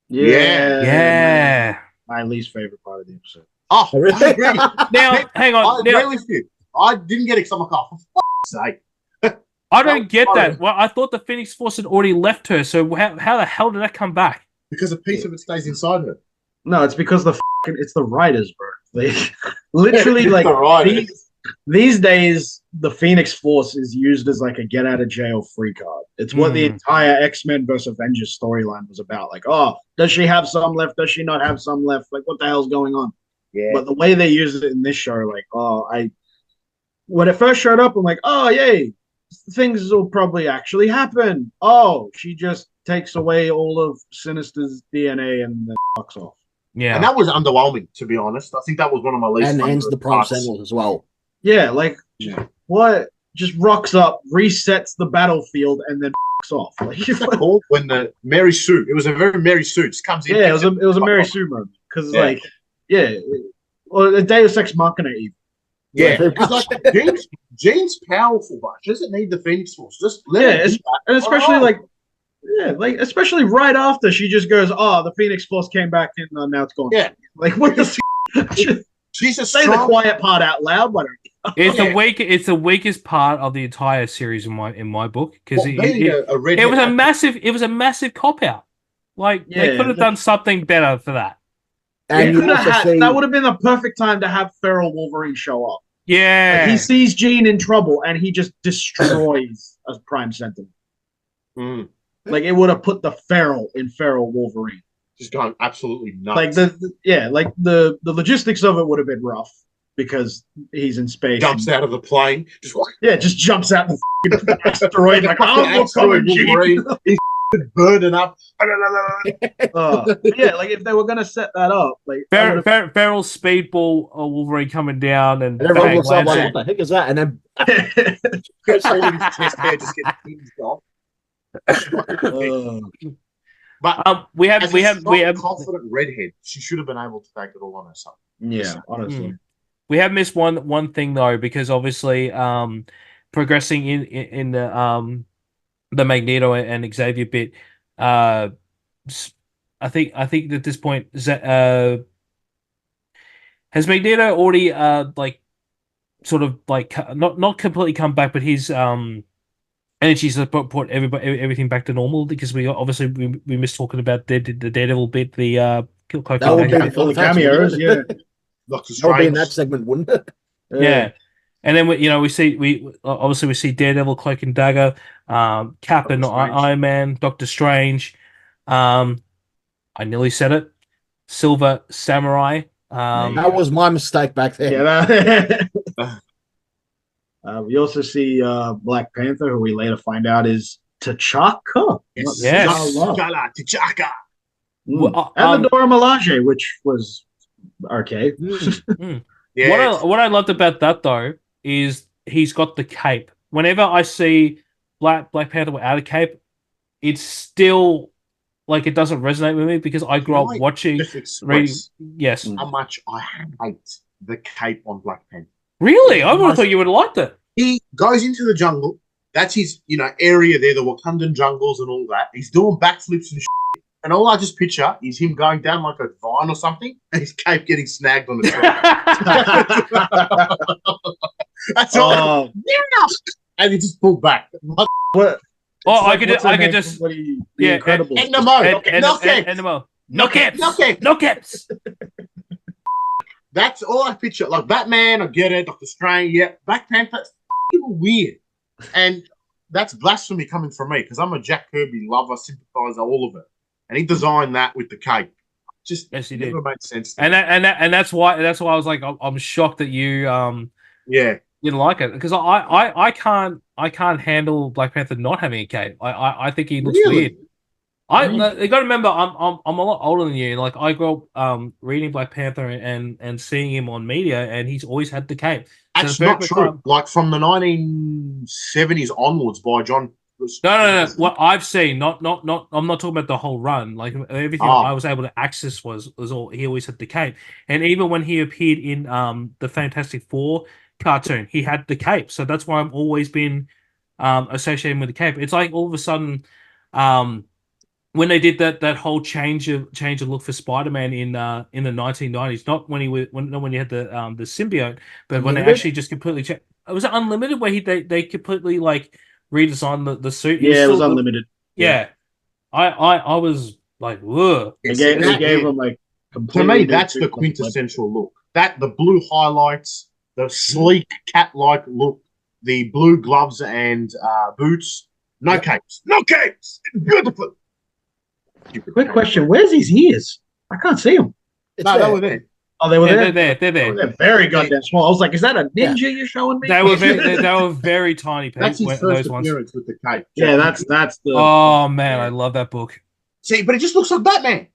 Yeah. My least favorite part of the episode. Oh, really? Now, hang on. I agree with you. I didn't get excited. For fuck's sake. I don't get that. Well, I thought the Phoenix Force had already left her. So how the hell did that come back? Because a piece of it stays inside her. No, it's because it's the writers, bro. Like literally, these days, the Phoenix Force is used as like a get out of jail free card. It's what the entire X-Men vs. Avengers storyline was about. Like, does she have some left? Does she not have some left? Like, what the hell's going on? Yeah. But the way they use it in this show, like, when it first showed up, I'm like, yay, things will probably actually happen. Oh, she just takes away all of Sinister's DNA and then fucks off. Yeah. And that was underwhelming, to be honest. I think that was one of my least. And ends the Prime Sentinels as well. Yeah, what? Just rocks up, resets the battlefield, and then fucks off. Like, when the Mary Sue, it was a very Mary Sue, just comes in. Yeah, it was a Mary Sue moment because a Deus Ex Machina even. Yeah, it's like Jean's powerful, but she doesn't need the Phoenix Force. Just let her do that. And especially especially right after she just goes, the Phoenix Force came back and now it's gone. Yeah, like what the? She's a say the quiet part out loud, but It's the weakest part of the entire series in my book because Well, being a redhead it was a massive cop out. Like they Yeah, could have done something better for that. And you also see that would have been the perfect time to have feral Wolverine show up. Yeah, Like, he sees Jean in trouble and he just destroys a Prime Sentinel. Mm. Like it would have put the feral in feral Wolverine. Just going absolutely nuts. Like the logistics of it would have been rough because he's in space. Jumps out of the plane. Just jumps out the asteroid like, I'm coming, Jean. He's burning up. Yeah, like if they were gonna set that up, like feral speedball Wolverine coming down and everyone bang, looks up like, lands what the heck is that? And then Goes holding his chest hair, just gets hinged off. But we have confident redhead. She should have been able to take it all on herself. Yeah, honestly. We have missed one thing though, because obviously progressing in the Magneto and Xavier bit, I think at this point has Magneto already like sort of like not completely come back, but his energies have put everything back to normal, because we obviously we missed talking about the Daredevil bit, the Cloak that would be the cameos, yeah. Doctor that would be in Strange. that segment, wouldn't it? Yeah. And then we see Daredevil, Cloak and Dagger, Cap and Iron Man, Doctor Strange. I nearly said it. Silver Samurai. That was my mistake back there. Yeah. We also see Black Panther, who we later find out is T'Chaka. Yes. T'Chaka. And the Dora Milaje, which was arcade. Yeah. What I loved about that though is he's got the cape. Whenever I see Black Panther without a cape, it's still like it doesn't resonate with me, because I grew up watching. Yes. How much I hate the cape on Black Panther. Really? I would have thought you would have liked it. He goes into the jungle. That's his, area there, the Wakandan jungles and all that. He's doing backflips and shit. And all I just picture is him going down like a vine or something, and his cape getting snagged on the tree. That's all. And he just pulled back. What? Oh, I could just Incredible. No caps. That's all I picture. Like Batman, I get it. Doctor Strange, yeah. Black Panther, weird. And that's blasphemy coming from me, because I'm a Jack Kirby lover, sympathizer, all of it. And he designed that with the cape. Just yes, he never did. made sense. And that's why I was like, I'm shocked that you didn't like it, because I can't handle Black Panther not having a cape. I think he looks weird. You got to remember, I'm a lot older than you. Like I grew up reading Black Panther and seeing him on media, and he's always had the cape. That's not true. Like from the 1970s onwards, by John. No. What I've seen, not. I'm not talking about the whole run. Like everything I was able to access was all. He always had the cape, and even when he appeared in the Fantastic Four cartoon, he had the cape. So that's why I've always been associated with the cape. It's like all of a sudden, when they did that whole change of look for Spider-Man in the 1990s, not when he had the symbiote, but when they actually just completely changed. It was Unlimited where they completely like redesigned the suit. It was Unlimited. Yeah. I was like, whoa. They gave him like to me, that's the quintessential look. That the blue highlights, the sleek cat-like look, the blue gloves and boots. No capes. Beautiful. Quick question: where's his ears? I can't see them. No, they were there. Oh, they were there. They're there. They're very goddamn small. I was like, is that a ninja you're showing me? They were very tiny. That's his first those ones. appearance with the cape. Yeah, that's the. Oh man, I love that book. See, but it just looks like Batman.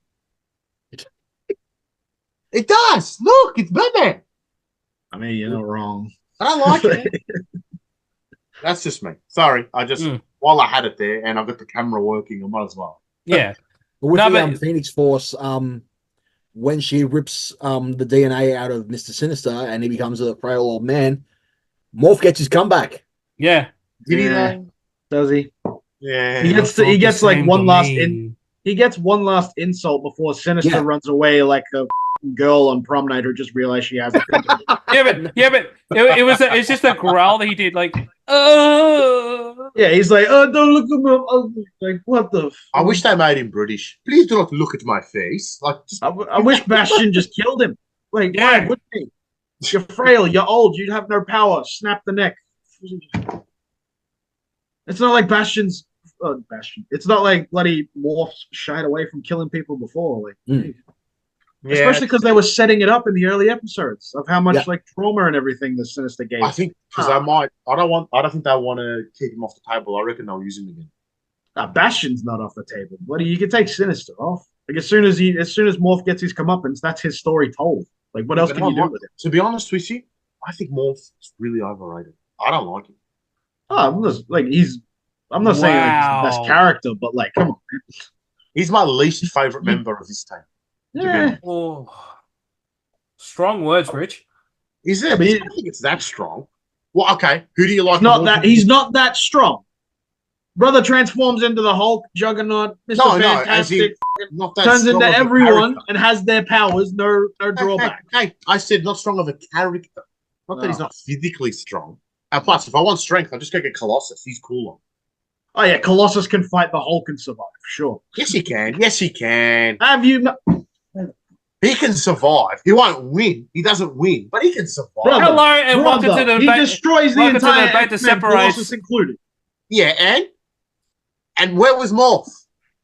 It does. Look, it's Batman. I mean, you're not wrong. I don't like it. That's just me. Sorry, I just while I had it there and I got the camera working, I might as well. Yeah. With the Phoenix Force, when she rips the DNA out of Mr. Sinister and he becomes a frail old man, Morph gets his comeback. Yeah. Did he though? Does he? Yeah. He gets like one last he gets one last insult before Sinister runs away like a girl on prom night who just realized she has a pimple. It's just a growl that he did, like, Yeah, he's like, oh, don't look at me. Like, what the? I wish they made him British. Please do not look at my face. Like, just I wish Bastion just killed him. Like, Yeah. why wouldn't he? You're frail. You're old. You have no power. Snap the neck. It's not like Bastion's. Bastion. It's not like bloody Morphs shied away from killing people before. Like, especially because they were setting it up in the early episodes of how much like trauma and everything the Sinister gave. I think because I don't think they want to keep him off the table. I reckon they'll use him again. Bastion's not off the table. Bloody, you can take Sinister off. Like as soon as Morph gets his comeuppance, that's his story told. Like what else can you do with it? To be honest with you, I think Morph is really overrated. I don't like him. I'm not saying like he's the best character, but like, come on, man. He's my least favorite member of his team. Yeah. oh, strong words, Rich. Is it? I don't think it's that strong. Well, okay. Who do you like? He's not that strong. Brother transforms into the Hulk, Juggernaut, Mr. Fantastic, turns into everyone and has their powers, no drawback. Hey, I said not strong of a character. Not that he's not physically strong. And plus, if I want strength, I'll just go get Colossus. He's cooler. Oh yeah, Colossus can fight the Hulk and survive, sure. Yes, he can. Yes, he can. Have you not? He can survive. He won't win. He doesn't win, but he can survive. Hello and welcome to the debate. He destroys the entire debate that separates Colossus included. Yeah, and where was Morph?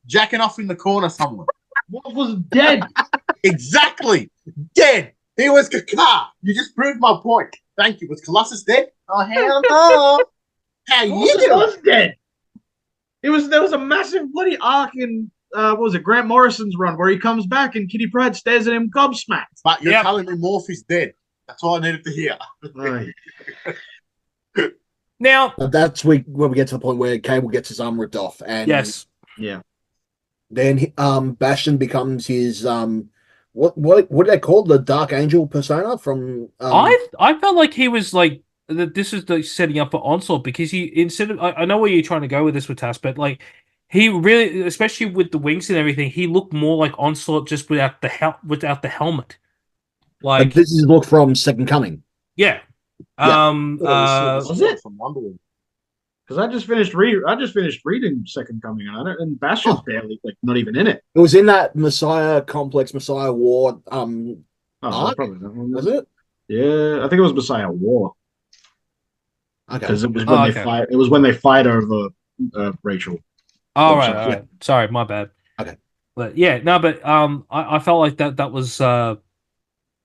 Jacking off in the corner somewhere. Morph was dead. Exactly. Dead. He was Kakar. You just proved my point. Thank you. Was Colossus dead? Oh, hell no. How you was dead. There was a massive bloody arc in what was it, Grant Morrison's run where he comes back and Kitty Pryde stares at him gobsmacked. But you're telling me Morph is dead. That's all I needed to hear. Now that's where we get to the point where Cable gets his arm ripped off, and then Bastion becomes his what do they call the Dark Angel persona from? I felt like he was like this is the setting up for Onslaught because he instead of I know where you're trying to go with this with Tass, but like he really, especially with the wings and everything, he looked more like Onslaught just without the helmet. Like this is a look from Second Coming. Yeah. Was it from Wonder Woman? Because I just finished reading Second Coming and Bastion's barely not even in it. It was in that Messiah Complex, Messiah War arc? Probably that one. Was it? Yeah, I think it was Messiah War. Okay. Because it was when they fight. It was when they fight over Rachel. Oh, right. Sorry, my bad. Okay. But I felt like that was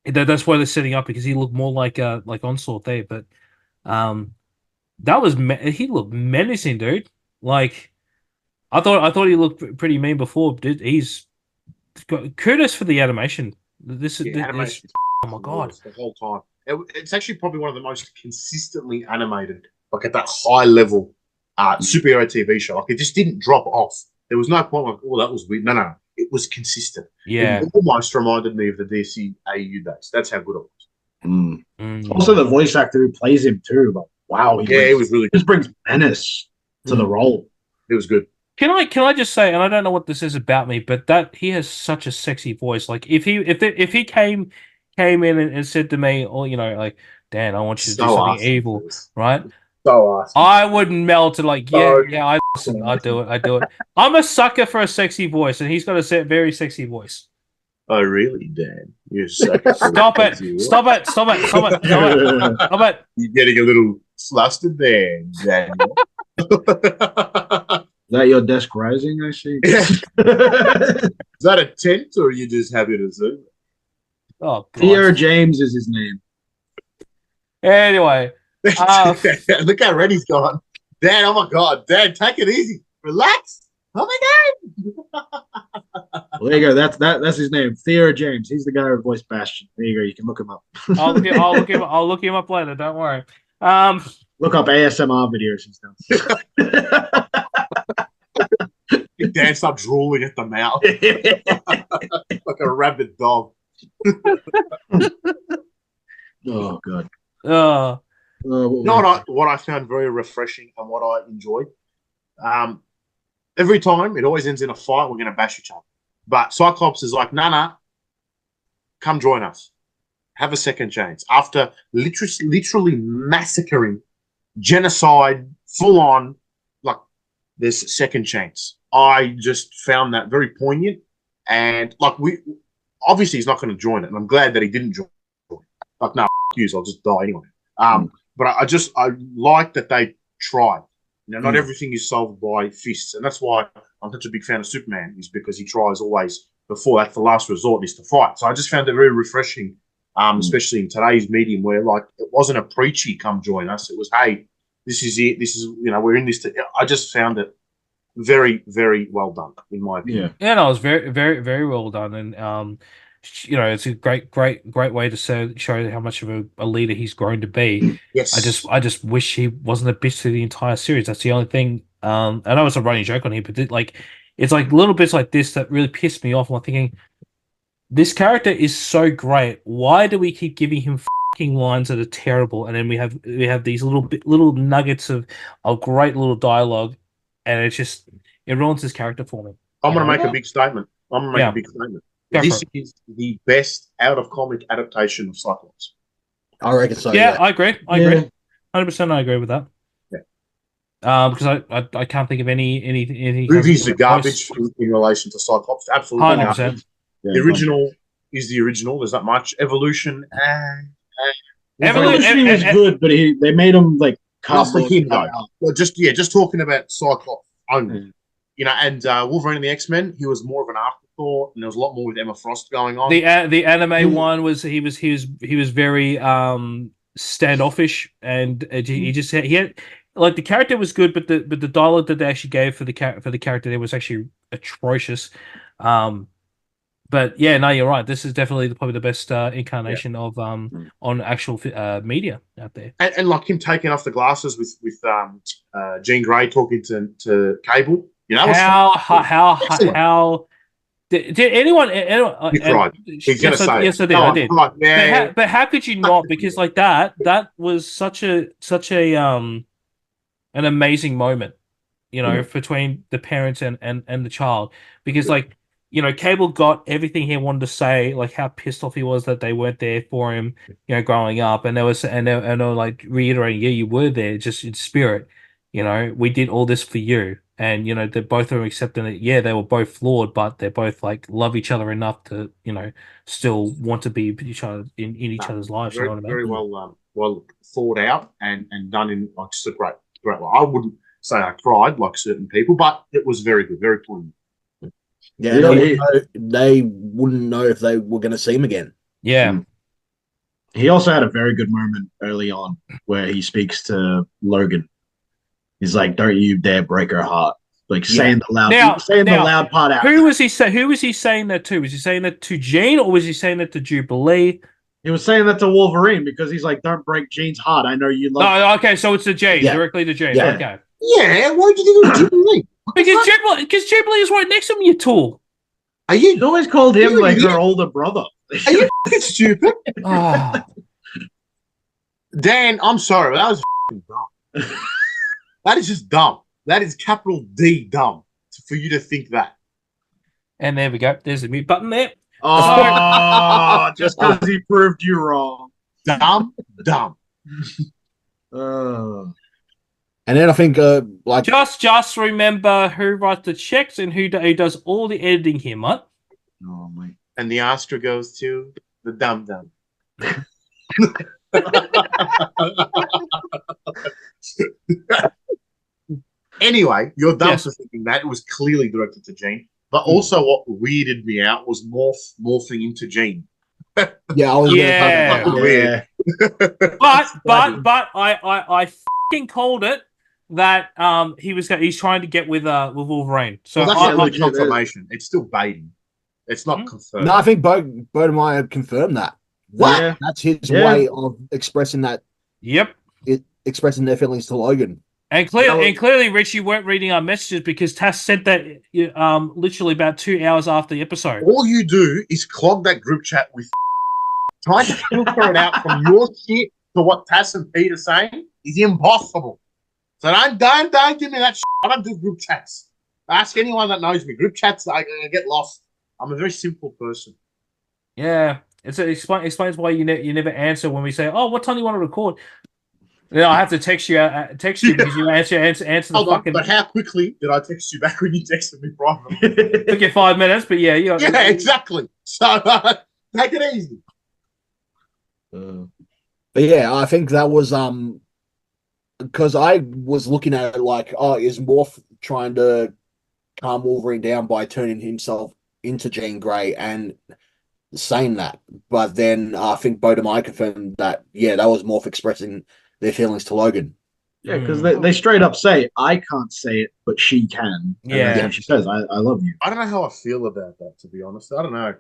that's why they're setting up because he looked more like Onslaught there, but he looked menacing, dude. Like I thought he looked pretty mean before. Dude, he's kudos for the animation. Animation. Oh my god, the whole time. It's actually probably one of the most consistently animated, like at that high level superhero TV show. Like it just didn't drop off. There was no point like, oh, that was weird. No. It was consistent. Yeah. It almost reminded me of the DC AU days. That's how good it was. Also, the voice actor who plays him too. Like, wow, he was really good. Just brings menace to the role. It was good. Can I just say, and I don't know what this is about me, but that he has such a sexy voice. Like if he came in and said to me, oh, like, Dan, I want you to do something evil, right? So awesome. I would melt and like, I do it. I'm a sucker for a sexy voice, and he's got a very sexy voice. Oh, really, Dan? You're a sucker. Stop it! You're getting a little flustered there, Daniel. Is that your desk rising, I see? Is that a tent, or are you just happy to see it? Oh, God. Theo James is his name. Anyway. Look how red he's gone. Dan, oh my God. Dan, take it easy. Relax. Oh my God. Well, there you go. That's his name. Theo James. He's the guy who voiced Bastion. There you go. You can look him up. I'll look him up later. Don't worry. Look up ASMR videos and stuff. Dan stopped drooling at the mouth. Like a rabid dog. Oh, God. What I found very refreshing and what I enjoyed. Every time it always ends in a fight. We're going to bash each other, but Cyclops is like, nah. come join us. Have a second chance. After literally massacring, genocide, full on, like, there's a second chance. I just found that very poignant. And, like, obviously he's not going to join it. And I'm glad that he didn't join it. Like, no, you, I'll just die anyway. But I like that they tried. Not everything is solved by fists. And that's why I'm such a big fan of Superman, is because he tries always before. That's the last resort, is to fight. So I just found it very refreshing, especially in today's medium, where, like, it wasn't a preachy come join us. It was, hey, this is it. This is, we're in this. I just found it very, very well done, in my opinion. Yeah, no, it was very, very, very well done. And, it's a great way to show how much of a leader he's grown to be. Yes. I just wish he wasn't a bitch through the entire series. That's the only thing. I know it's a running joke on here, but it's like little bits like this that really pissed me off. I'm thinking, this character is so great. Why do we keep giving him fucking lines that are terrible? And then we have these little nuggets of great little dialogue, and it ruins his character for me. I'm going to make a big statement. This is the best out-of-comic adaptation of Cyclops. I reckon so. Yeah, I agree. 100% I agree with that. Yeah. Because I can't think of anything. Movies are garbage in relation to Cyclops. Absolutely. 100%. The original is the original. There's not much. Evolution. Evolution is good, but they made him like cardboard. Well, just talking about Cyclops only. And Wolverine and the X-Men, he was more of an afterthought, and there was a lot more with Emma Frost going on. The anime one was he was very standoffish, and he had, like, the character was good, but the dialogue that they actually gave for the character there was actually atrocious. But yeah, no, you're right. This is definitely probably the best incarnation of on actual media out there. And like him taking off the glasses with Jean Grey talking to Cable. How did anyone? You cried. He's going to say, yes, I did. I did. Yeah, but how could you not? Because like that was such an amazing moment, between the parents and the child. Because Cable got everything he wanted to say, like how pissed off he was that they weren't there for him, growing up, and they were like reiterating, yeah, you were there, just in spirit. We did all this for you. And, they both are accepting that, yeah, they were both flawed, but they're both, like, love each other enough to, still want to be each other in each other's lives. Very, very well thought out and done in just a great way. I wouldn't say I cried like certain people, but it was very good, very poignant. Yeah, they wouldn't know if they were going to see him again. Yeah. He also had a very good moment early on where he speaks to Logan. He's like, "Don't you dare break her heart!" Like saying the loud part out. Who was he saying that to? Was he saying that to Jean, or was he saying that to Jubilee? He was saying that to Wolverine because he's like, "Don't break Jean's heart. I know you love." Oh, okay, so it's to Jean, directly to Jean. Yeah. Okay. Yeah, why did you think it was Jubilee? Because Jubilee is right next to me, you tool. Are you? She always called him like her older brother. Are you stupid? Dan, I'm sorry, but that was dumb. That is just dumb. That is capital D dumb for you to think that. And there we go. There's the mute button there. Oh, just because he proved you wrong. Dumb. And then I think, just remember who writes the checks and who does all the editing here, mate. Oh my! And the Oscar goes to the dumb. Anyway, you're dumb for thinking that. It was clearly directed to Jean. But also what weirded me out was morphing into Jean. Yeah, I was weird. But I fucking called it that he's trying to get with Wolverine. So that's not confirmation. It's still baiting. It's not confirmed. No, I think Bo and I have confirmed that. That's his way of expressing that. Yep. Expressing their feelings to Logan. And clearly, Rich, you weren't reading our messages because Tass sent that literally about 2 hours after the episode. All you do is clog that group chat with trying to filter it out from your shit to what Tass and Pete are saying is impossible. So don't give me that shit. I don't do group chats. Ask anyone that knows me. Group chats, I get lost. I'm a very simple person. Yeah. It explains why you never answer when we say, "Oh, what time do you want to record?" Then I have to text you because you answer the Hold on, fucking. but how quickly did I text you back when you texted me privately? Took you 5 minutes, but yeah, Yeah, exactly. So take it easy. But yeah, I think that was because I was looking at it like, oh, is Morph trying to calm Wolverine down by turning himself into Jean Grey and saying that? But then I think Bodemai confirmed that, yeah, that was Morph expressing their feelings to Logan. Yeah, because they straight up say, I can't say it, but she can. And Yeah. that's what she says, I love you. I don't know how I feel about that, to be honest. I don't know.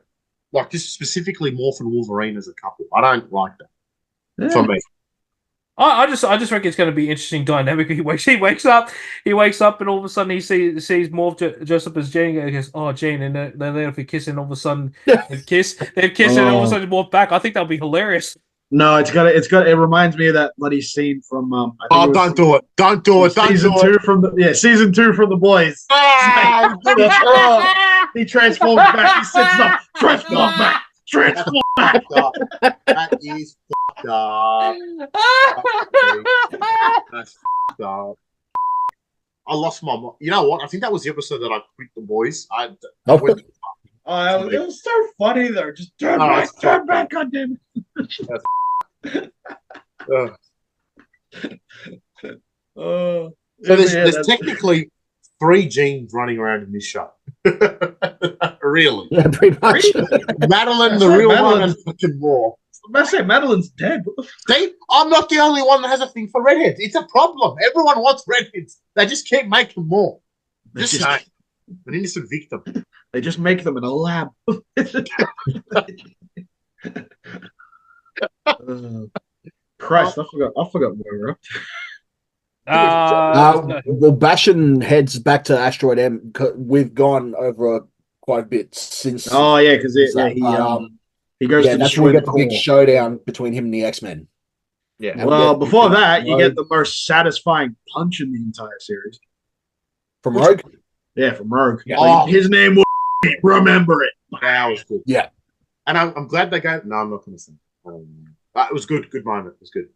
Like, just specifically Morph and Wolverine as a couple. I don't like that. For me. I just reckon it's going to be interesting dynamic. He wakes up, and all of a sudden he sees Morph dressed up as Jean, and he goes, "Oh, Jean," and they're there for kissing. All of a sudden, they've kissed, and all of a sudden Morph back. I think that'll be hilarious. No, it reminds me of that bloody scene from Don't do it. Don't do it. Season 2 from the boys. He transforms back, he sits up, transform back. That is fucked up. That's fucked up. I lost my mind. You know what? I think that was the episode that I quit the boys. It was so funny though. Just turn back, goddamn it. So there's technically 3 Jeans running around in this show. Really? Yeah, pretty much. Madeline, the real one, and fucking Raw. I say Madeline's dead. See, I'm not the only one that has a thing for redheads. It's a problem. Everyone wants redheads. They just keep making more. Just an innocent victim. They just make them in a lab. Christ, I forgot where we're up to. Well, Bashan heads back to Asteroid M. We've gone over quite a bit since. Oh yeah, because he goes to that's where we get the big showdown between him and the X-Men. Yeah. Well, before that, you get the most satisfying punch in the entire series from Rogue. Yeah, from Rogue. Yeah. Like, his name was remember it. That was good. Yeah, and I'm glad they gave. No, I'm not going to say. It was good. Good moment. It was good.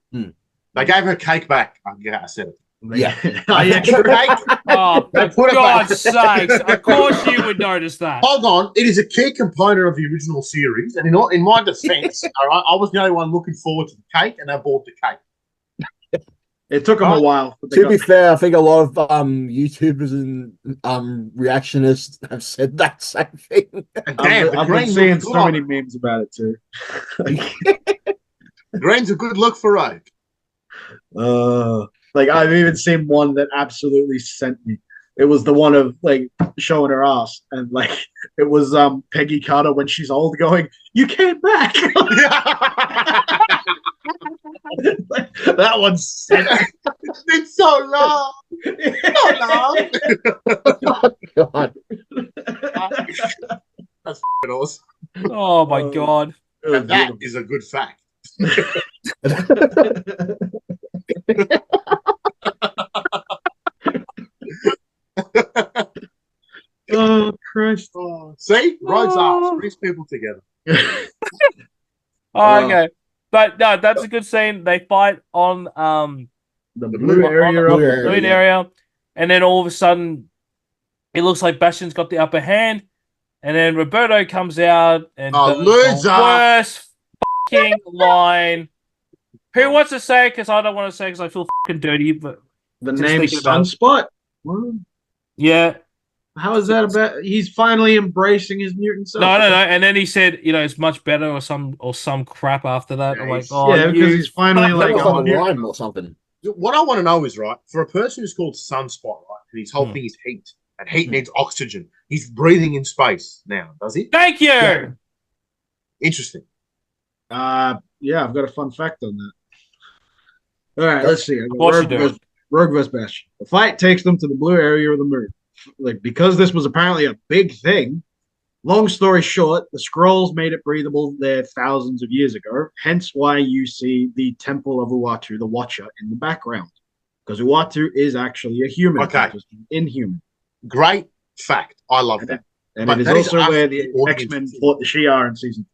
They gave her cake back. I said it. Yeah. Extra cake. Oh, for God's sakes. Of course you would notice that. Hold on. It is a key component of the original series. And in my defense, all right, I was the only one looking forward to the cake, and I bought the cake. It took them a while. To be fair, I think a lot of YouTubers and reactionists have said that same thing. I've been seeing so many memes about it too. Green's a good look for Rogue. Like I've even seen one that absolutely sent me. It was the one of like showing her ass, and like it was Peggy Carter when she's old going, "You came back." That one sent me. It's been so long. Oh, God. That's awesome. Oh my God. And that is a good fact. Oh Christ! See, Rogue's ass brings people together. Okay, but no, that's a good scene. They fight on the blue area, and then all of a sudden, it looks like Bastion's got the upper hand, and then Roberto comes out and loser. Worst fucking line. Who wants to say it? Because I don't want to say because I feel fucking dirty. But the name Sunspot. Yeah. How is that about? He's finally embracing his mutant self. No. And then he said, it's much better or some crap after that. Yeah, I'm like, because he's finally like on the line or something. What I want to know is, right, for a person who's called Sunspot, right, and his whole thing is heat, and heat needs oxygen. He's breathing in space now, does he? Thank you. Yeah. Interesting. Yeah, I've got a fun fact on that. All right, let's see. Rogue vs. Bastion. The fight takes them to the blue area of the moon. Like, because this was apparently a big thing, long story short, the Skrulls made it breathable there thousands of years ago, hence why you see the Temple of Uatu, the Watcher, in the background. Because Uatu is actually a human. Okay. Just an inhuman. Great fact. I love that. And it is also where the X-Men fought the Shi'ar in season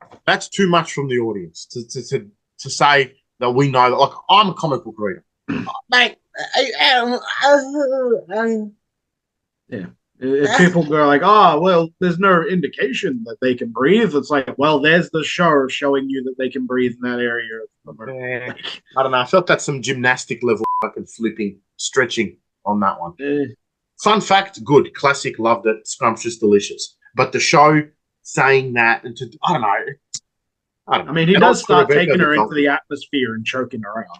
3. That's too much from the audience to say that we know that. Like, I'm a comic book reader, mate. Yeah. If people go like, oh, well, there's no indication that they can breathe, it's like, well, there's the show showing you that they can breathe in that area. I don't know. I felt that's some gymnastic level fucking flipping, stretching on that one. Fun fact, good. Classic, loved it. Scrumptious, delicious. But the show saying that, and I don't know. I mean, he does start taking her into the atmosphere and choking her out.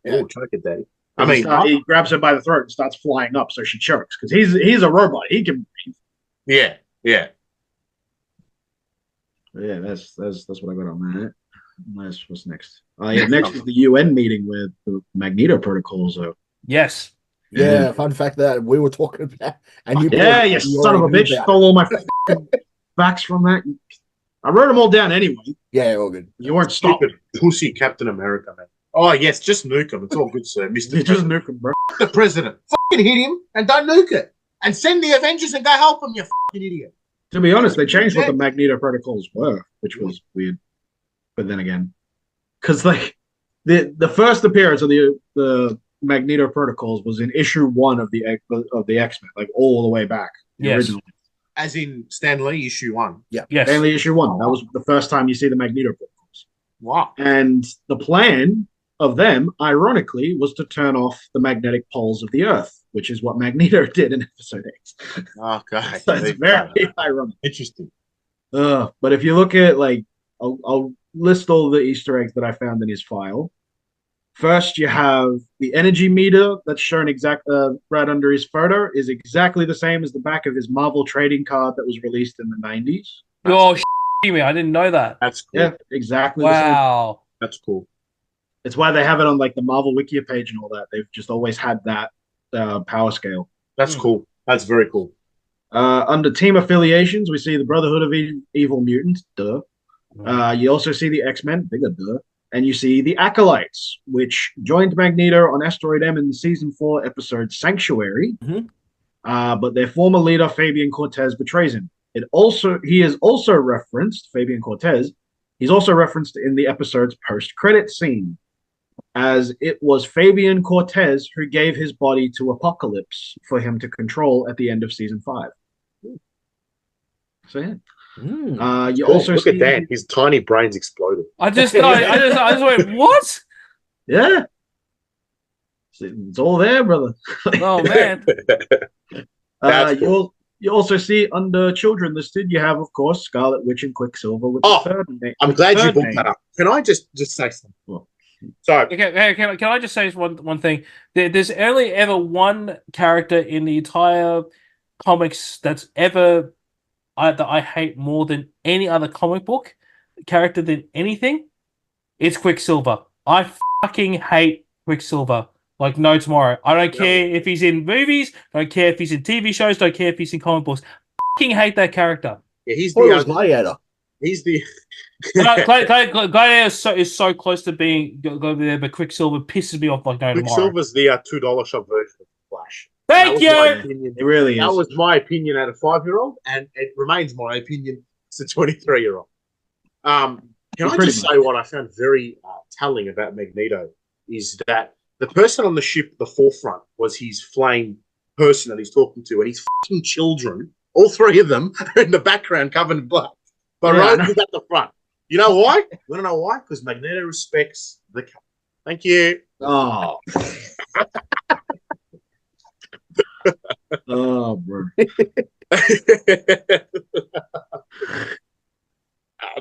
Oh, choke it, Daddy. I mean, he grabs her by the throat and starts flying up, so she chokes because he's a robot. He can breathe. Yeah. Yeah, that's what I got on that. What's next? Next is the UN meeting with the Magneto protocols. Yes. Yeah, fun fact that we were talking about. And you son of a bitch, stole all my facts from that. I wrote them all down anyway. Yeah, all good. You weren't stopping. Pussy Captain America, man. Oh, yes, just nuke him. It's all good, sir. Mr. Just nuke him, bro. The president. Fucking hit him and don't nuke it. And send the Avengers and go help him, you fucking idiot. To be honest, they changed what the Magneto protocols were, which was weird. But then again, because like the first appearance of the Magneto protocols was in issue 1 of the X-Men, like all the way back. Originally. As in Stan Lee issue 1. Yeah. Yes. Stan Lee issue 1. That was the first time you see the Magneto protocols. Wow. And the plan of them, ironically, was to turn off the magnetic poles of the Earth, which is what Magneto did in episode 8. Okay. So it's very ironic. Interesting. But if you look at, like, I'll list all the Easter eggs that I found in his file. First, you have the energy meter that's shown right under his photo is exactly the same as the back of his Marvel trading card that was released in the 90s. Oh, me! I didn't know that. That's cool. Yeah, exactly. Wow. That's cool. It's why they have it on like the Marvel Wikia page and all that. They've just always had that power scale. That's cool. That's very cool. Under team affiliations, we see the Brotherhood of Evil Mutants. Duh. You also see the X-Men. Bigger duh. And you see the Acolytes, which joined Magneto on Asteroid M in the season 4 episode Sanctuary. But their former leader, Fabian Cortez, betrays him. He is also referenced, Fabian Cortez, he's also referenced in the episode's post-credit scene, as it was Fabian Cortez who gave his body to Apocalypse for him to control at the end of season 5. So yeah. You also look at that. His tiny brains exploded. I just went, what? Yeah. It's all there, brother. Oh man. You also see under children listed, you have, of course, Scarlet Witch and Quicksilver with the third name. I'm glad you brought that up. Can I just say something? Well, sorry. Can I just say one thing? There's only ever one character in the entire comics that's ever that I hate more than any other comic book character than anything. It's Quicksilver. I fucking hate Quicksilver. Like no tomorrow. I don't care if he's in movies. Don't care if he's in TV shows. Don't care if he's in comic books. Fucking hate that character. Yeah, he's the Gladiator. He's the Gladiator is so close to being there, but Quicksilver pisses me off like no tomorrow. Quicksilver's the $2 shop version of Flash. Thank you. It really is. That was my opinion at a 5-year-old, and it remains my opinion as a 23-year-old. Can I just say what I found very telling about Magneto is that the person on the ship at the forefront was his flame person that he's talking to, and his fucking children, all 3 of them, are in the background covered in blood. But Rhodes is at the front. You know why? You want to know why? Because Magneto respects the captain. Thank you. Oh. Oh, bro.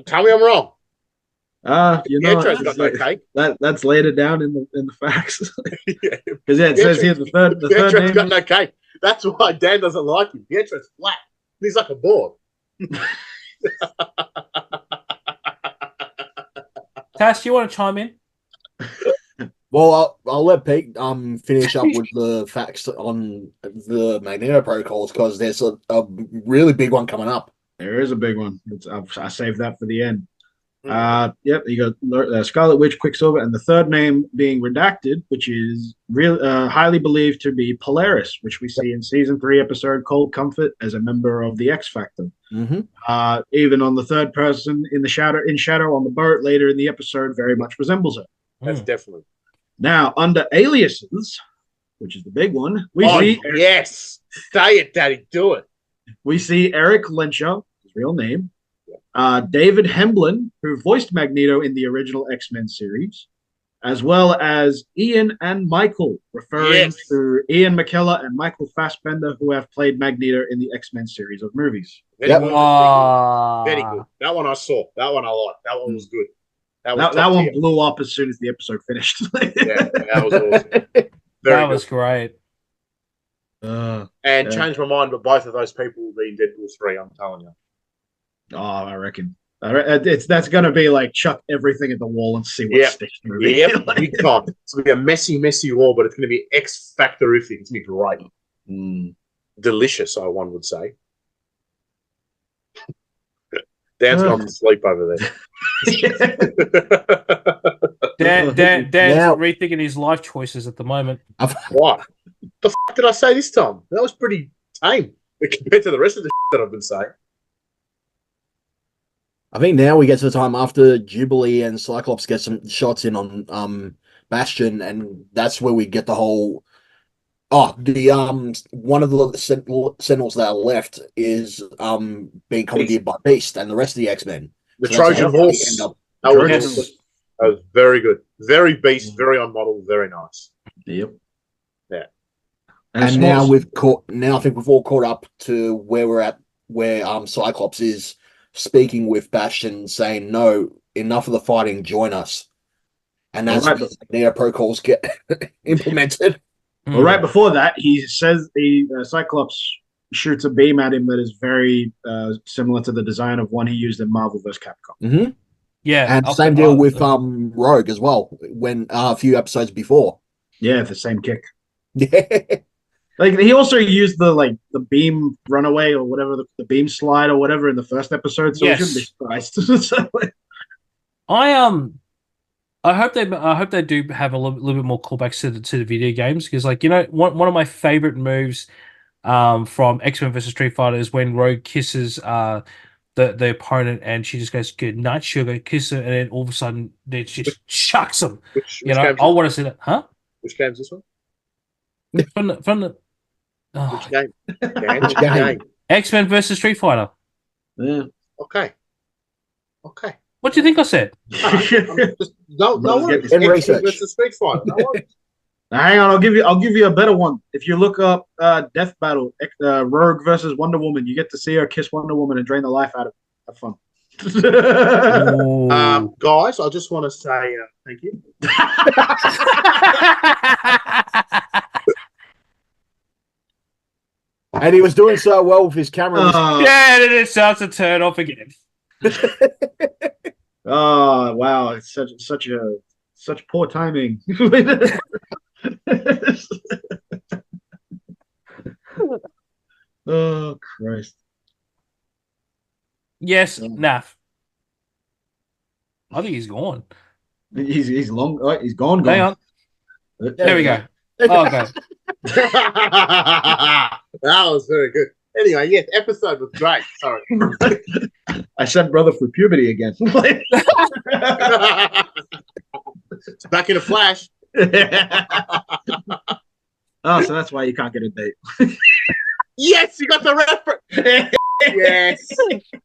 Tell me I'm wrong. That's later down in the facts. Because it says here the third name got no cake. That's why Dan doesn't like him. Pietro's flat. He's like a board. Tass, do you want to chime in? Well, I'll let Pete finish up with the facts on the Magneto protocols because there's a really big one coming up. There is a big one. I saved that for the end. Yep, you got Scarlet Witch, Quicksilver, and the third name being redacted, which is highly believed to be Polaris, which we see in season 3 episode Cold Comfort as a member of the X Factor. Even on the third person in shadow on the boat later in the episode, very much resembles her. That's definitely. Now, under aliases, which is the big one, yes, say it, Daddy, do it. We see Eric Lenshaw, his real name, David Hemblin, who voiced Magneto in the original X-Men series, as well as Ian and Michael, referring to Ian McKellar and Michael Fassbender, who have played Magneto in the X-Men series of movies. Very good. That one I saw. That one I liked. That one was good. That one blew up as soon as the episode finished. That was awesome. That was great. And changed my mind, but both of those people will be in Deadpool 3, I'm telling you. Oh, I reckon. That's going to be like chuck everything at the wall and see what sticks. Yep, big time. It's going to be a messy war, but it's going to be X Factorific. It's going to be great. Delicious, one would say. Dan's gone to sleep over there. Dan's rethinking his life choices at the moment. What? The f*** did I say this time? That was pretty tame compared to the rest of the that I've been saying. I think now we get to the time after Jubilee and Cyclops get some shots in on Bastion, and that's where we get the whole. One of the Sentinels that are left is being commandeered by Beast and the rest of the X-Men. The Trojan Horse. That was very good. Very Beast, very on model, very nice. Yep. Yeah. And now I think we've all caught up to where we're at, where Cyclops is speaking with Bastion, saying, "No, enough of the fighting. Join us." And that's when the Magneto protocols get implemented. Well, right before that, he says Cyclops shoots a beam at him that is very similar to the design of one he used in Marvel vs. Capcom. Yeah, and same deal with Rogue as well. When a few episodes before, the same kick. Yeah, like he also used the beam runaway or whatever, the beam slide or whatever in the first episode. So we shouldn't be surprised. I hope they do have a little bit more callbacks to the video games, because one of my favorite moves from X-Men vs. Street Fighter is when Rogue kisses the opponent and she just goes, "Good night, sugar," kiss her, and then all of a sudden it just chucks him. Which I want to see that. Huh? Which game's this one? From the which game? Which game? X-Men vs. Street Fighter. Yeah. Okay. What do you think I said? No worries. Research. Versus Street Fighter. No worries. Hang on, I'll give you a better one. If you look up Death Battle, Rogue versus Wonder Woman, you get to see her kiss Wonder Woman and drain the life out of her. Have fun. Guys, I just want to say thank you. and he was doing so well with his camera. And then it starts to turn off again. Oh wow! It's such poor timing. Oh Christ! Yes, Naf. I think he's gone. He's long. Oh, he's gone. Hang on. There we go. Oh, okay. That was very good. Anyway, yes, episode was great. Sorry. I sent brother through puberty again. It's back in a flash. Oh, so that's why you can't get a date. Yes, you got the reference. Yes.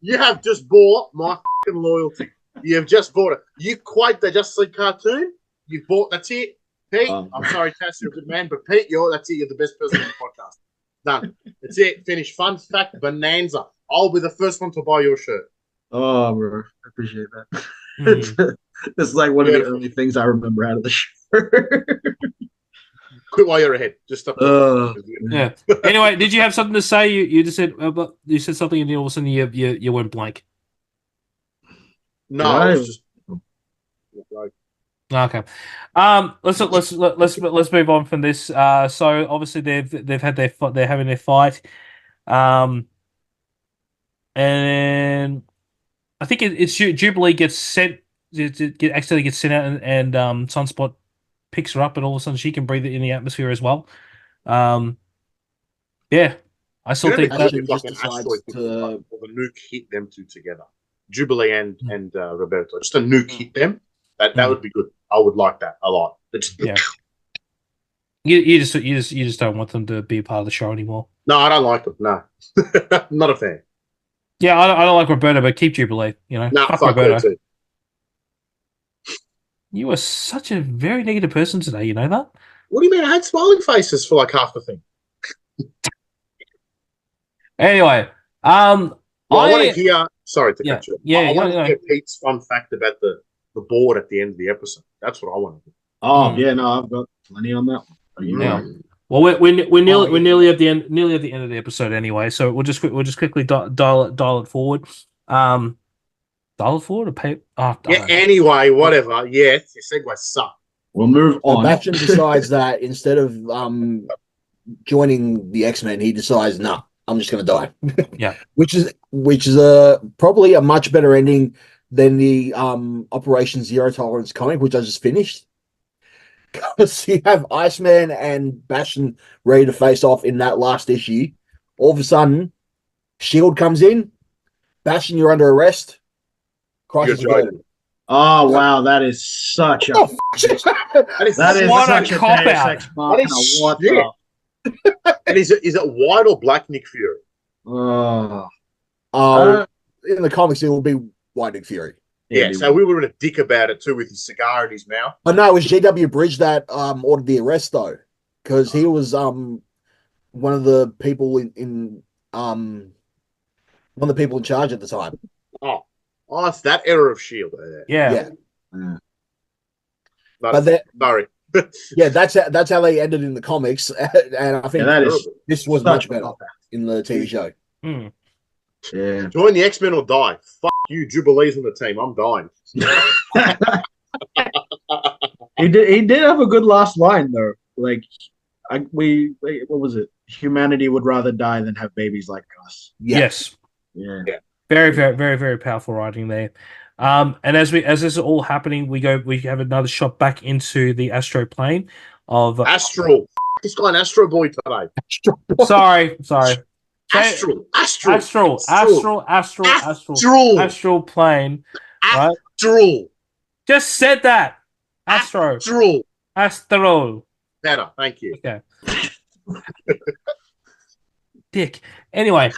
You have just bought my fucking loyalty. You have just bought it. You quite the Justice League cartoon. You've bought, that's it. Pete, I'm sorry, Tass, you're a good man, but Pete, that's it. You're the best person in the podcast. Done. That's it. Finish. Fun fact bonanza. I'll be the first one to buy your shirt. Oh, bro. I appreciate that. This is like one of the only things I remember out of the shirt. Quit while you're ahead. Just stop. Yeah. Anyway, did you have something to say? You just said you said something, and then all of a sudden you went blank. No, I was just. Okay. Let's move on from this. So obviously they're having their fight, and I think it's Jubilee gets sent, accidentally gets sent out, and Sunspot picks her up, and all of a sudden she can breathe it in the atmosphere as well. Yeah, I still It'd be think cool that. if like an asteroid hit them, like, or the nuke hit them two together, Jubilee and Roberto. Just a nuke hit them. That would be good. I would like that a lot. Yeah. You just don't want them to be a part of the show anymore. No, I don't like them. No, not a fan. Yeah, I don't like Roberto, but keep Jubilee. You know, No, fuck fuck her Roberto. too. You are such a very negative person today. You know that? What do you mean? I had smiling faces for like half the thing. Anyway, Well, I want to hear. Sorry to cut you. Yeah, I want to hear Pete's fun fact about the board at the end of the episode. That's what I want to do. Oh yeah, no, I've got plenty on that. Yeah. Well, we're nearly at the end of the episode anyway. So we'll just quickly dial it forward. Dial it forward or pay. Oh, yeah. Anyway, whatever. Yeah, your segue suck. We'll move on. Sebastian decides that instead of joining the X-Men, he decides, nah, I'm just going to die. Yeah. Which is probably a much better ending than the Operation Zero Tolerance comic, which I just finished. Because you have Iceman and Bastion ready to face off in that last issue. All of a sudden, S.H.I.E.L.D. comes in. Bastion, you're under arrest. Crisis averted. Oh wow, that is such a that is what such a cop out. What and is it white or black Nick Fury? In the comics, it will be White Nick Fury. Yeah, so we were in a dick about it too with his cigar in his mouth. Oh no, it was GW Bridge that ordered the arrest though, because he was one of the people in one of the people in charge at the time. Oh, it's that era of S.H.I.E.L.D. Yeah. Sorry. Yeah, that's how they ended in the comics, and I think this was much better in the TV show. Yeah. Join the X-Men or die. Fuck you, Jubilee's on the team. I'm dying. He did have a good last line though. Like, what was it? Humanity would rather die than have babies like us. Yeah. Yes. Yeah. Very, very, very, very powerful writing there. And as this is all happening, we have another shot back into the astro plane of Astral. This guy an Astro Boy today. Sorry. Astral plane. Right? Astral. Just said that. Astro. Better. Thank you. Okay. Dick. Anyway,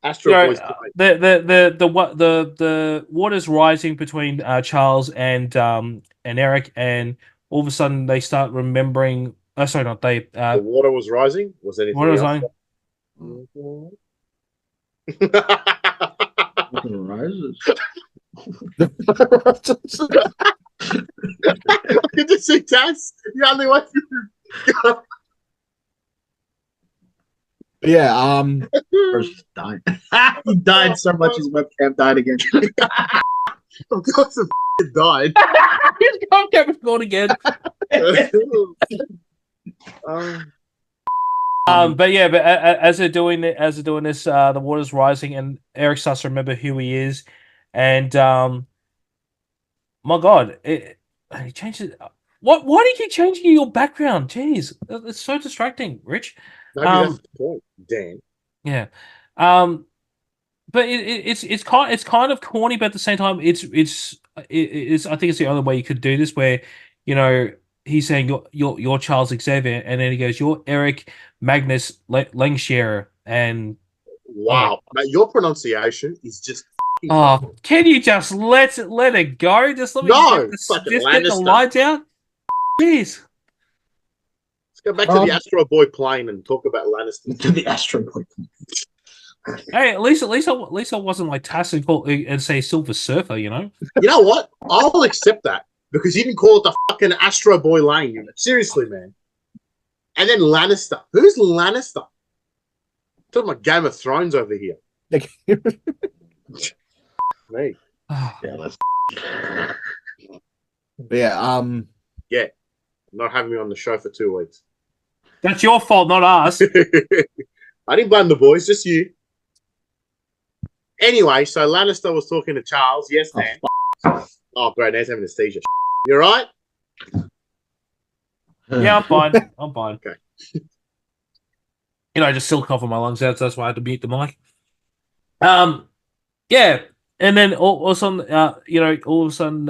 Astro Boys. The water's rising between Charles and Eric, and all of a sudden they start remembering. Sorry, not they. The water was rising. Was anything water was else? rising. Rises. Did you see Tass? The only way. Yeah. First died. He died so much his webcam died again. Of course, it died. His webcam was gone again. But as they're doing this, the water's rising, and Eric starts to remember who he is, and my God, he changes. Why do you keep changing your background? Jeez, it's so distracting, Rich. Maybe that's the point, Dan. Yeah, but it's kind of corny, but at the same time, it's I think it's the only way you could do this, where he's saying you're Charles Xavier, and then he goes, you're Eric Magnus Langshire, and wow, mate, your pronunciation is just. Can you just let it go? Just let me get the lines out. Jeez. Let's go back to the Astro Boy plane and talk about Lannister. To the Astro Boy plane. Hey, at least I wasn't like Tass and say Silver Surfer. You know what? I'll accept that. Because you can call it the fucking Astro Boy Lane unit. Seriously, man. And then Lannister. Who's Lannister? Talking about Game of Thrones over here. Me. Yeah, let's. Yeah. Yeah. Not having me on the show for 2 weeks. That's your fault, not us. I didn't blame the boys, just you. Anyway, so Lannister was talking to Charles. Yes, man. Oh, great. Now he's having anesthesia. You all right? Yeah, I'm fine. I'm fine. Okay. Just still coughing my lungs out, so that's why I had to mute the mic. Yeah, and then all of a sudden, all of a sudden,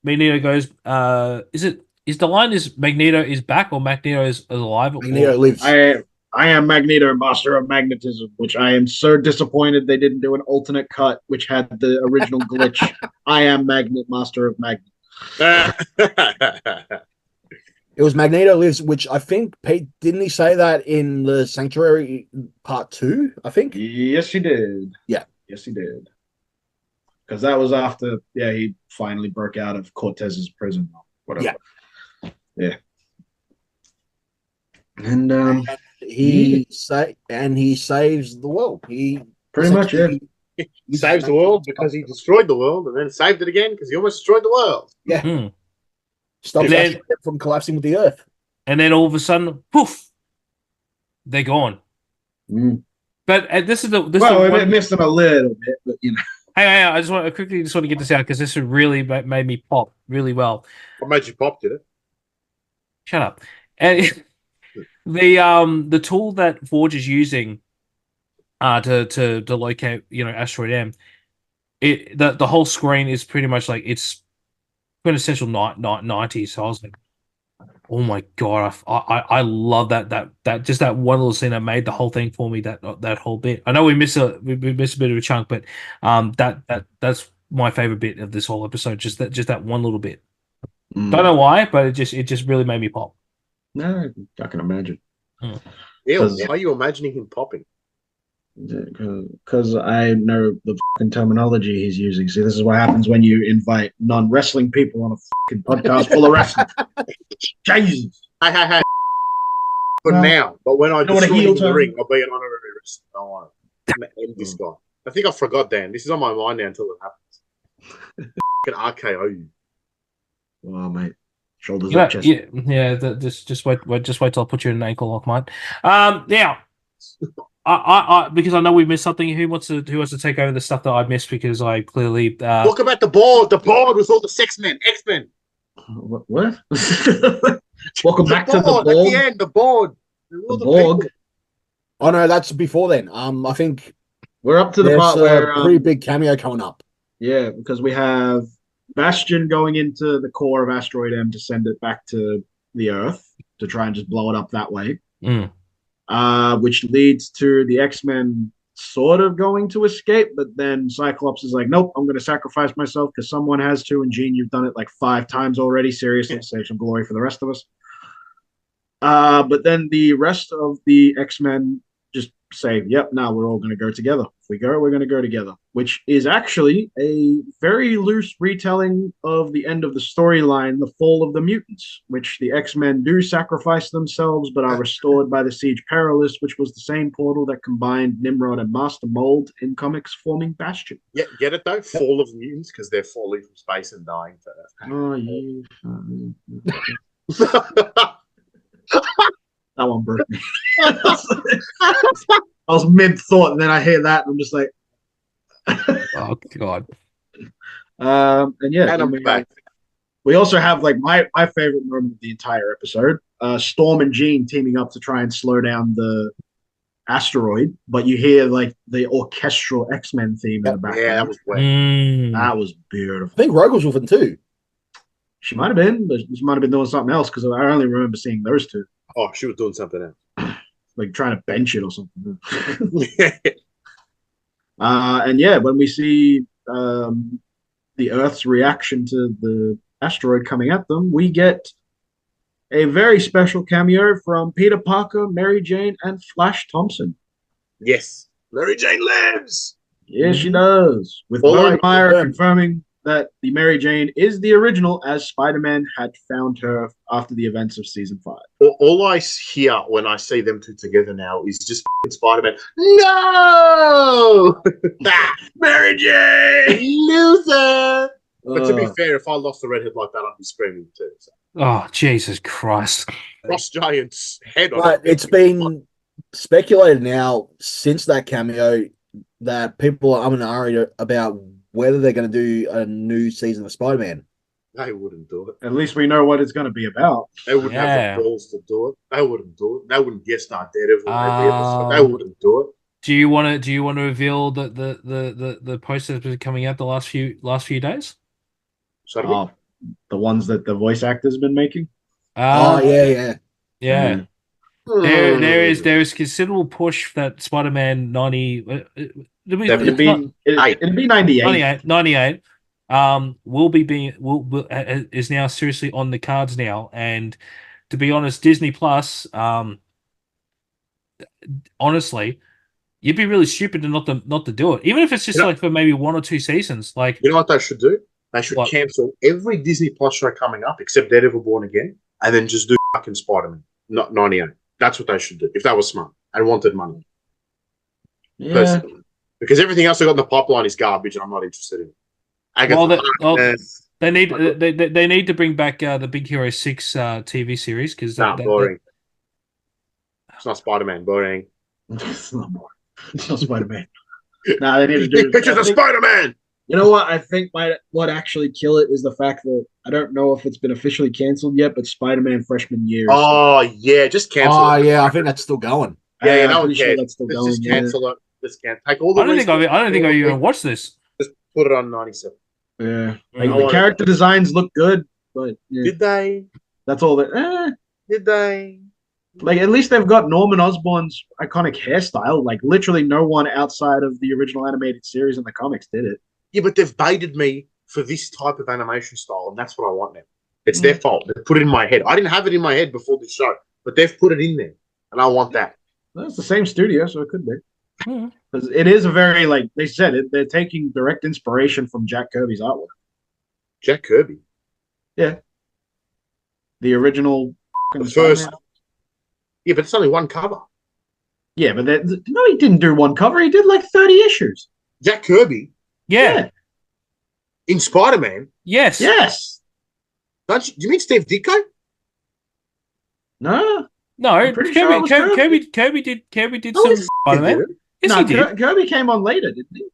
Magneto goes. Is the line is Magneto is back or Magneto is alive? Magneto lives. I am Magneto, Master of Magnetism, which I am so disappointed they didn't do an alternate cut, which had the original glitch. I am Magnet, Master of Magnet. It was Magneto lives, which I think Pete didn't he say that in the Sanctuary Part 2? I think. Yes, he did. Yeah. Yes, he did. Because that was after, he finally broke out of Cortez's prison or whatever. Yeah. And he saves the world. He pretty much He saves the world because he destroyed the world and then saved it again because he almost destroyed the world. Yeah. Stops us from collapsing with the earth. And then all of a sudden, poof, they're gone. Mm. But this is the it missed them a little bit, but Hang on, I just want to get this out because this really made me pop really well. What made you pop? Did it? Shut up. And the tool that Forge is using to locate Asteroid M, the whole screen is pretty much like it's quintessential 90s. So I was like, oh my god, I love that just that one little scene that made the whole thing for me. That whole bit. I know we miss a bit of a chunk, but that's my favorite bit of this whole episode. Just that one little bit. Don't know why, but it just really made me pop. No, I can imagine. Ew, why are you imagining him popping? Because I know the fucking terminology he's using. See, this is what happens when you invite non-wrestling people on a fucking podcast full of wrestling. Jesus. Hey. But when I destroy him in the ring, I'll be an honorary wrestler. Don't worry. I'm going to end this guy. I think I forgot, Dan. This is on my mind now until it happens. Can RKO you. Oh, mate. Shoulders up, chest. Just wait till I put you in an ankle lock, mate. Now, I because I know we missed something. Who wants to take over the stuff that I missed because I clearly talk about the board with all the X-Men. What? Welcome back to the board. At the end, the board. The Borg. Oh no, that's before then. I think we're up to the part where a pretty big cameo coming up. Yeah, because we have Bastion going into the core of Asteroid M to send it back to the Earth to try and just blow it up that way. Which leads to the X-Men sort of going to escape, but then Cyclops is like, nope, I'm going to sacrifice myself because someone has to, and Jean, you've done it like 5 times already. Seriously, save some glory for the rest of us. But then the rest of the X-Men just say, yep, now we're all going to go together. If we go, we're going to go together, which is actually a very loose retelling of the end of the storyline, The Fall of the Mutants, which the X-Men do sacrifice themselves but are restored by the Siege Perilous, which was the same portal that combined Nimrod and Master Mold in comics forming Bastion. Yeah, get it though? Fall of Mutants, because they're falling from space and dying to Earth. Oh, yeah. That one broke me. I was mid-thought, and then I hear that, and I'm just like... oh, God. And yeah, and I'm back. We also have, like, my favorite moment of the entire episode, Storm and Jean teaming up to try and slow down the asteroid, but you hear, like, the orchestral X-Men theme in the background. Yeah, that was wet. That was beautiful. I think Rogue was with them, too. She might have been, but she might have been doing something else, because I only remember seeing those two. Oh, she was doing something else. Like trying to bench it or something. And yeah, when we see the Earth's reaction to the asteroid coming at them, we get a very special cameo from Peter Parker, Mary Jane, and Flash Thompson. Yes. Mary Jane lives! Yes, she does. With Lauren Meyer confirming that the Mary Jane is the original, as Spider-Man had found her after the events of season 5. All I hear when I see them two together now is just Spider-Man. No! Mary Jane! Loser! But to be fair, if I lost the redhead like that, I'd be screaming too. So. Oh, Jesus Christ. Frost Giant's head on But it's been speculated now since that cameo that people are umming and ahhing about whether they're going to do a new season of Spider-Man. They wouldn't do it. At least we know what it's going to be about. They wouldn't have Yeah. the balls to do it. They wouldn't do it. They wouldn't guest star Daredevil in every episode. They Um, wouldn't do it. Do you want to reveal the post that's been coming out the last few days? So do we? Oh, the ones that the voice actor's been making. Oh, yeah. Yeah. Mm. There is considerable push that Spider-Man 90 It'd be 98. 98 is now seriously on the cards now, and to be honest, Disney Plus, honestly, you'd be really stupid to not to do it, even if it's just like for maybe 1 or 2 seasons. Like, You know what they should do? They should What? cancel every Disney Plus show coming up except Daredevil Born Again, and then just do fucking Spider-Man, not 98. That's what they should do if they were smart and wanted money. Yeah. Personally. Because everything else they got in the pipeline is garbage, and I'm not interested in it. they need to bring back the Big Hero 6 TV series because boring. It's not Spider-Man, boring. It's not Spider-Man. Nah, they need to do Big pictures of Spider-Man. You know what? I think what actually kill it is the fact that I don't know if it's been officially canceled yet, but Spider-Man freshman year. Oh yeah, just cancel. Oh, it. yeah, I think that's still going. Yeah, no I'm one pretty sure cares. that's still Let's going. just cancel it. Just take all the. I don't think I even watched this. Just put it on 97. Yeah, I like, the want character designs look good, but yeah, Did they? that's all that. Did they? Like at least they've got Norman Osborn's iconic hairstyle. Like literally no one outside of the original animated series in the comics did it. Yeah, but they've baited me for this type of animation style, and that's what I want now. It's their fault. They put it in my head. I didn't have it in my head before this show, but they've put it in there, and I want that. Well, it's the same studio, so it could be. Mhm. Because it is a very like they said it. They're taking direct inspiration from Jack Kirby's artwork. Jack Kirby. The original. The first. Spider-Man. Yeah, but it's only one cover. Yeah, but no, he didn't do one cover. He did like 30 issues. Jack Kirby Yeah. in Spider-Man. Yes. Yes. Do you mean Steve Ditko? No. No, I'm pretty sure it was Kirby did No, some Spider-Man. Yes, No, he did. Kirby came on later, didn't he?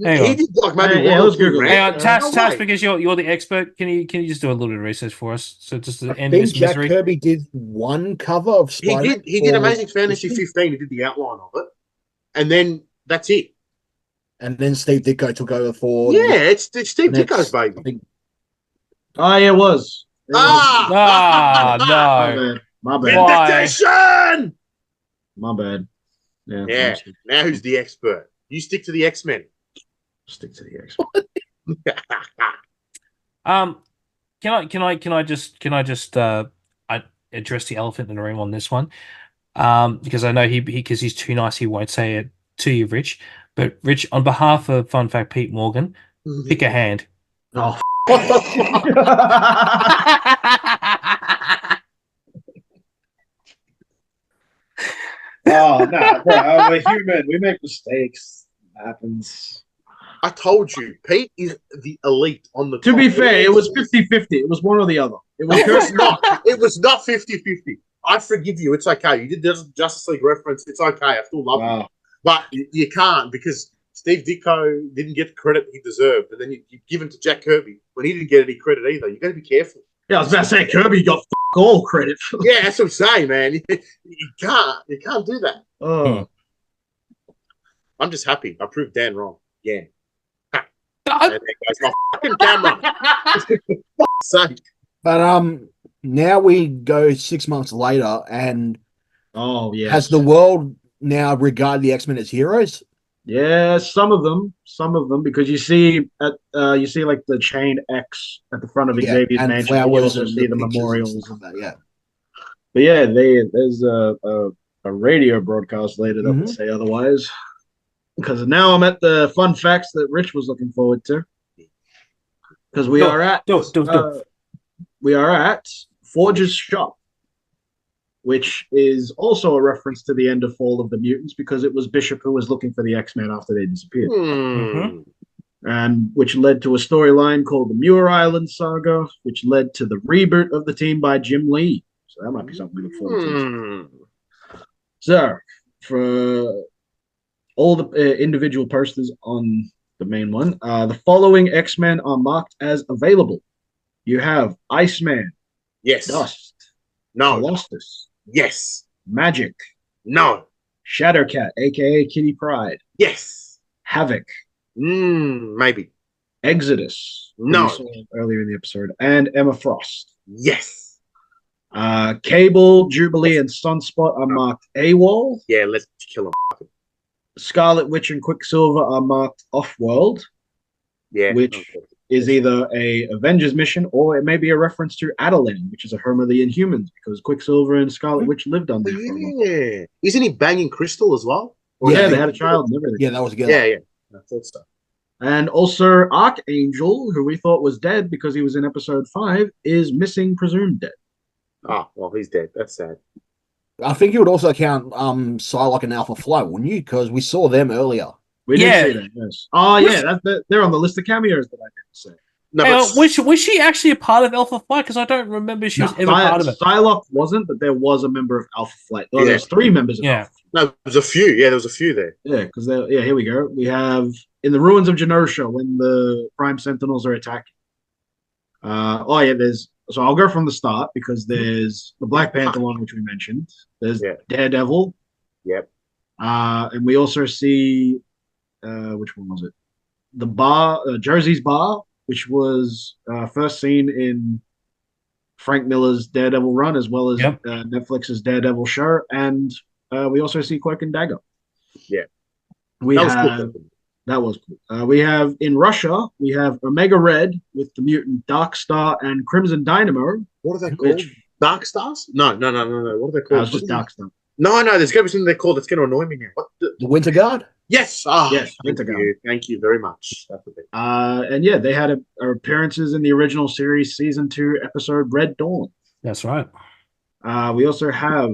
Hang He on. did like maybe Yeah, one let's or two Google it. rants. Hang on, Tass, No way. because you're the expert. Can you just do a little bit of research for us? So just to I end think this Jack misery. Kirby did one cover of He Spider-Man. did Amazing Fantasy 15. He did the outline of it, and then that's it. And then Steve Ditko took over for... Yeah, it's Steve next- Ditko's I baby. think Oh, yeah, it was. It was. Ah, My no. bad. My bad. Why? Vindication! My bad. Yeah. Yeah. Now who's the expert? You stick to the X-Men. Stick to the X. Can I just I address the elephant in the room on this one? Because I know because he's too nice, he won't say it to you, Rich. But Rich, on behalf of Fun Fact Pete Morgan, pick a hand. Oh, oh no, bro. We're human. We make mistakes. It happens. I told you, Pete is the elite on the To top. be fair, it was 50-50. It was one or the other. It was It was not. It was not 50-50. I forgive you. It's okay. You did the Justice League reference. It's okay. I still love you. Wow. But you can't because Steve Ditko didn't get the credit he deserved. And then you give him to Jack Kirby when he didn't get any credit either. You got to be careful. Yeah, I was about to say Kirby got all credit. Yeah, that's what I'm saying, man. You can't do that. Oh. I'm just happy. I proved Dan wrong. Yeah. Ah, And there goes my fucking camera. Fuck's sake. But now we go 6 months later, and Oh yeah. has the world now regarded the X-Men as heroes? Yeah, some of them, because you see like the chain X at the front of Xavier's and mansion. And you flowers also and see the pictures and memorials. stuff like that, yeah. But yeah, there's a radio broadcast later that would say otherwise. Because now I'm at the fun facts that Rich was looking forward to. Because we are at Forge's shop, which is also a reference to the end of Fall of the Mutants, because it was Bishop who was looking for the X-Men after they disappeared. And which led to a storyline called the Muir Island Saga, which led to the reboot of the team by Jim Lee. So that might be something we look forward to. So, all the individual posters on the main one. The following X-Men are marked as available. You have Iceman, Yes. Dust, No. Colossus, Yes. Magic, No. Shattercat, aka Kitty Pryde, Yes. Havoc, Maybe. Exodus, who No. we saw earlier in the episode, and Emma Frost. Yes. Cable, Jubilee, and Sunspot are marked AWOL. Yeah, let's kill him. Scarlet Witch and Quicksilver are marked Off-World, Yeah. which okay. is either a Avengers mission or it may be a reference to Adeline, which is a home of the Inhumans, because Quicksilver and Scarlet Witch lived on there for a while. Yeah. Isn't he banging Crystal as well? Yeah, they had a child and everything. Yeah, that was together. Yeah. I thought so. And also Archangel, who we thought was dead because he was in episode 5, is missing, presumed dead. Oh, well, he's dead. That's sad. I think you would also count Psylocke and Alpha Flight, wouldn't you? Because we saw them earlier. We Yeah. did see that, yes. Oh, yeah, they're on the list of cameos that I didn't say. No, Hey, but was she actually a part of Alpha Flight? Because I don't remember she was ever part of it. Psylocke wasn't, but there was a member of Alpha Flight. Oh, Yeah. there's 3 members of Yeah. Alpha Flight. no, there was a few. Yeah, there was a few there. Yeah, because here we go. We have in the ruins of Genosha when the Prime Sentinels are attacking. So I'll go from the start because there's the Black Panther one, which we mentioned. There's Yeah. Daredevil. Yep. And we also see which one was it? The bar, Jersey's Bar, which was first seen in Frank Miller's Daredevil run, as well as Yep. Netflix's Daredevil show, and we also see Cloak and Dagger. Yeah. We That was have cool. that was cool. We have in Russia, we have Omega Red with the mutant Dark Star and Crimson Dynamo. What are they called? Which Dark Stars? No. What are they that called? was just Dark Star. No, there's going to be something they're called that's going to annoy me now. What the? The Winter Guard? Yes. Yes, thank Winter you. Thank you very much. That's the thing. And yeah, they had appearances in the original series, season 2, episode Red Dawn. That's right. We also have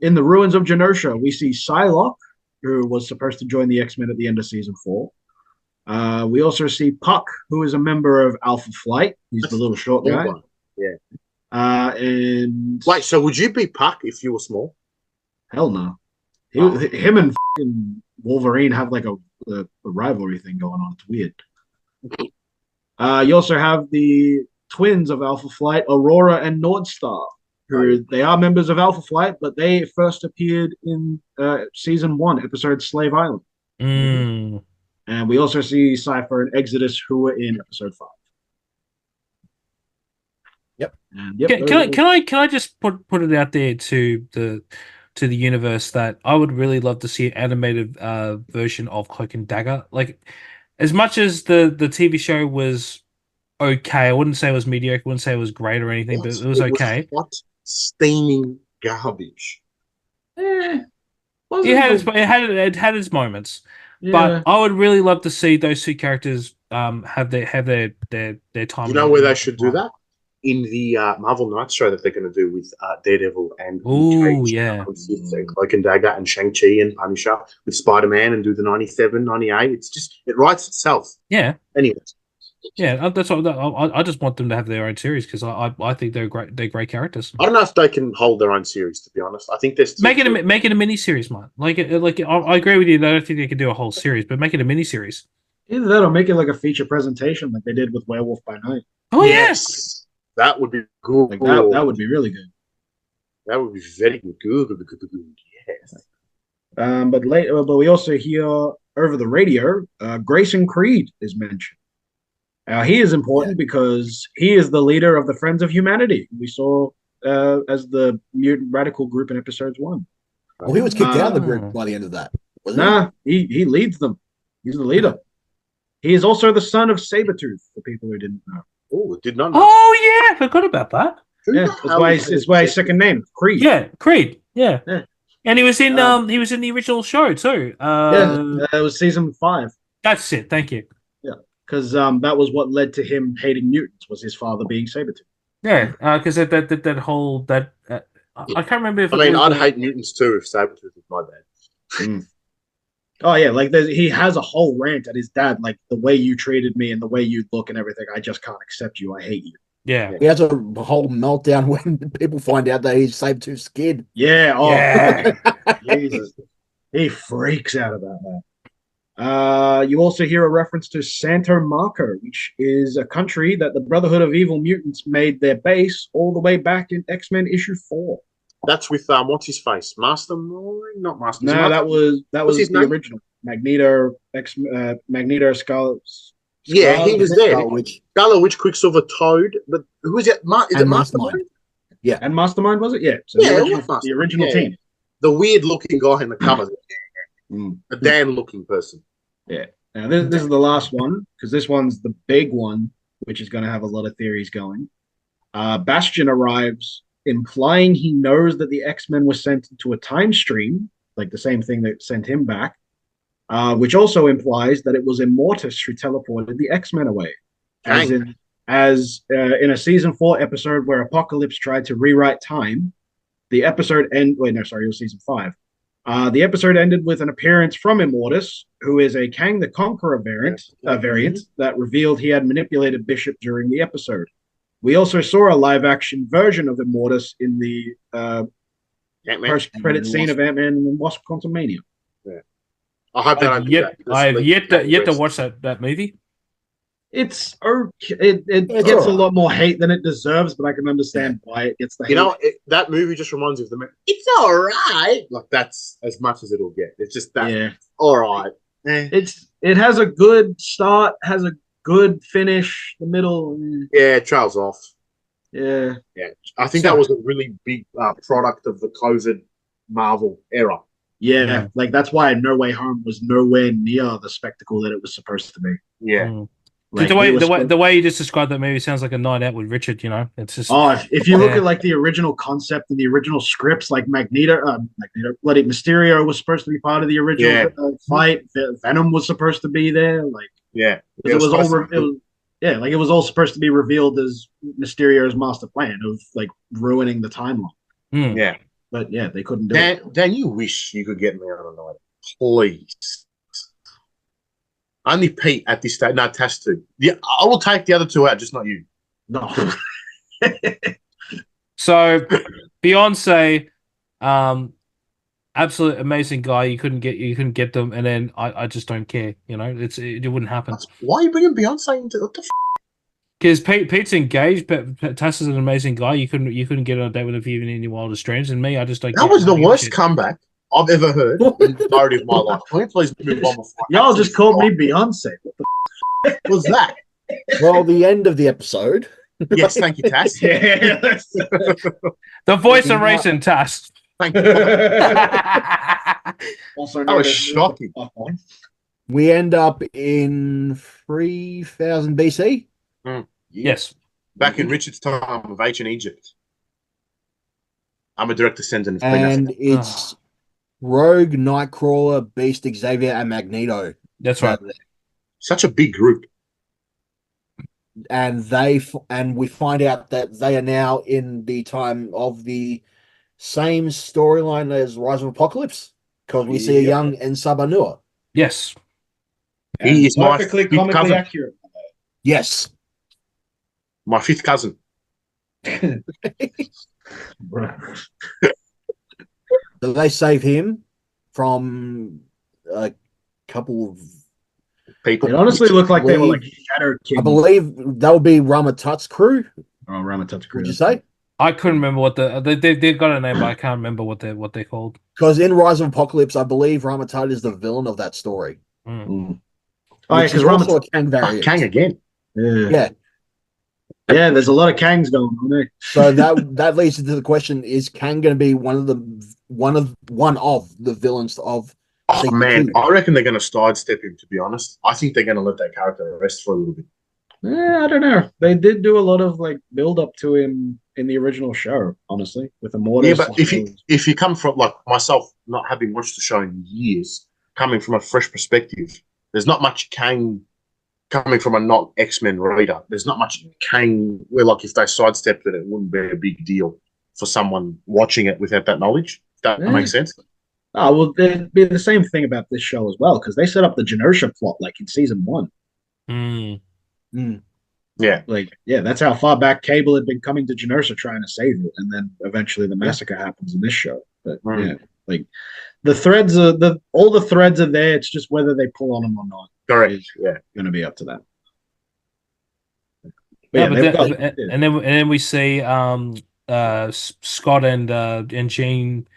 in the ruins of Genosha, we see Psylocke, who was supposed to join the X-Men at the end of season 4. We also see Puck, who is a member of Alpha Flight. He's the little short guy. Yeah. And Wait, so would you be Puck if you were small? hell no. Oh. Him and Wolverine have like a rivalry thing going on. It's weird. You also have the twins of Alpha Flight, Aurora and Nordstar, who they are members of Alpha Flight, but they first appeared in season 1, episode Slave Island. Mm. And we also see Cypher and Exodus, who were in episode 5. Yep. And yep. Can I just put it out there to the universe that I would really love to see an animated version of Cloak and Dagger. Like, as much as the TV show was okay, I wouldn't say it was mediocre, I wouldn't say it was great or anything, but it was okay. Hot, steaming garbage. It had its moments. Yeah. But I would really love to see those 2 characters have their time. You know where they should do that? In the Marvel Knights show that they're going to do with Daredevil and Ooh, Cage, yeah. and Cloak and Dagger and Shang-Chi and Punisher with Spider-Man and do the 97, 98. It's just, it writes itself. Yeah. Anyway. Yeah, that's what I just want them to have their own series because I think they're great. They're great characters. I don't know if they can hold their own series, to be honest. I think there's Make it a mini series, man. Like I agree with you. I don't think they can do a whole series, but make it a mini series. Either that or make it like a feature presentation like they did with Werewolf by Night. Oh yes, that would be good. Like that would be really good. That would be very good. Good. Yes. But we also hear over the radio, Grayson Creed is mentioned. He is important because he is the leader of the Friends of Humanity. We saw as the mutant radical group in episodes 1. Well, he was kicked out of the group by the end of that. He leads them. He's the leader. He is also the son of Sabretooth, for people who didn't know. Oh, did not know. Oh yeah, I forgot about that. Yeah, that's why his second name, Creed. Yeah, Creed. Yeah. And he was in the original show too. It was season 5. That's it. Thank you. Yeah, because that was what led to him hating mutants, was his father being Sabretooth. Yeah, because I can't remember if I'd hate mutants too if Sabretooth was my dad. Oh yeah, like he has a whole rant at his dad, like the way you treated me and the way you look and everything. I just can't accept you. I hate you. Yeah, he has a whole meltdown when people find out that he's Sabretooth's kid. Yeah. Oh, yeah. Jesus. He freaks out about that. You also hear a reference to Santo Marco, which is a country that the Brotherhood of Evil Mutants made their base all the way back in X-Men issue 4. That's with what's his face? Mastermind? Not Mastermind. No, that was his the name? original Magneto, Magneto, Scarlet. Yeah, he was there. Scarlet Witch. Scarlet Witch, Quicksilver, Toad. But who is it? Is it Mastermind. Mastermind? And Mastermind, was it? Yeah. So Yeah, the original team. The weird-looking guy in the cover. Mm. The Dan-looking person. Yeah. Now, this is the last one, because this one's the big one, which is going to have a lot of theories going. Bastion arrives, implying he knows that the X-Men were sent into a time stream, like the same thing that sent him back, which also implies that it was Immortus who teleported the X-Men away. As in a season 4 episode where Apocalypse tried to rewrite time, the episode it was season 5. The episode ended with an appearance from Immortus, who is a Kang the Conqueror variant that revealed he had manipulated Bishop during the episode. We also saw a live-action version of Immortus in the post-credit scene of Ant-Man and Wasp: Quantumania. Yeah. I hope that I have yet to watch that movie. It's okay. It gets a lot more hate than it deserves, but I can understand why it gets the hate. That movie just reminds me of the movie. It's all right. Like, that's as much as it'll get. It's just that. Yeah. All right. It has a good start, has a good finish. The middle. Yeah, it trails off. Yeah. Yeah. I think that was a really big product of the COVID Marvel era. Yeah. Like, that's why No Way Home was nowhere near the spectacle that it was supposed to be. Yeah. Mm. Like, the way you just described that movie sounds like a night out with Richard. It's just. Oh, if you look at like the original concept and the original scripts, like bloody Mysterio was supposed to be part of the original fight. Venom was supposed to be there. Like, it was all supposed to be revealed as Mysterio's master plan of like ruining the timeline. Mm. Yeah, but they couldn't do it. Dan, you wish you could get me on a night, please. Only Pete at this stage. No, Tass too. Yeah, I will take the other two out, just not you. No. So, Beyonce, absolute amazing guy. You couldn't get them, and then I just don't care. It wouldn't happen. Why are you bringing Beyonce into what the? Because Pete's engaged, but Tass is an amazing guy. You couldn't get on a date with him even in your wildest dreams. And me, I just don't. That was the worst comeback I've ever heard in the entirety of my life. Please move on before. Y'all just called me Beyonce. What the f was that? Well, the end of the episode. Yes, thank you, Tass. Yeah. The voice of racing, Tass. Thank you. Also, that was shocking. We end up in 3000 BC. Mm. Yes. Back in Richard's time of ancient Egypt. I'm a direct descendant of And it's Rogue, Nightcrawler, Beast, Xavier, and Magneto. That's right. Such a big group. And we find out that they are now in the time of the same storyline as Rise of Apocalypse, because we see a young Ensabanua. Yes. He is perfectly comically accurate. Yes. My fifth cousin. So they save him from a couple of people. It honestly looked like they were like Shadow King. I believe that would be Ramatut's crew. Oh, Ramatut's crew. Would you say? I couldn't remember what they've got a name, but I can't remember what they're called. Because in Rise of Apocalypse, I believe Ramatut is the villain of that story. Mm. Oh, yeah, because also a Kang variant. Kang again. Yeah. Yeah, there's a lot of Kangs going on there. So that leads into the question: is Kang going to be one of the villains of? Oh man, I reckon they're going to sidestep him. To be honest, I think they're going to let that character rest for a little bit. I don't know. They did do a lot of like build up to him in the original show. Honestly, with the Immortus. Yeah, but if you come from like myself, not having watched the show in years, coming from a fresh perspective, there's not much Kang. Coming from a not X-Men reader, there's not much Kang where, like, if they sidestepped it, it wouldn't be a big deal for someone watching it without that knowledge. That makes sense. Oh, well, it'd be the same thing about this show as well, because they set up the Genosha plot like in season 1. Mm. Mm. Yeah. That's how far back Cable had been coming to Genosha trying to save it, and then eventually the massacre happens in this show. But Like the threads are all the threads are there. It's just whether they pull on them or not. Correct. Yeah. Going to be up to them. No, Yeah, but they've then, got. and then we see Scott and Jean.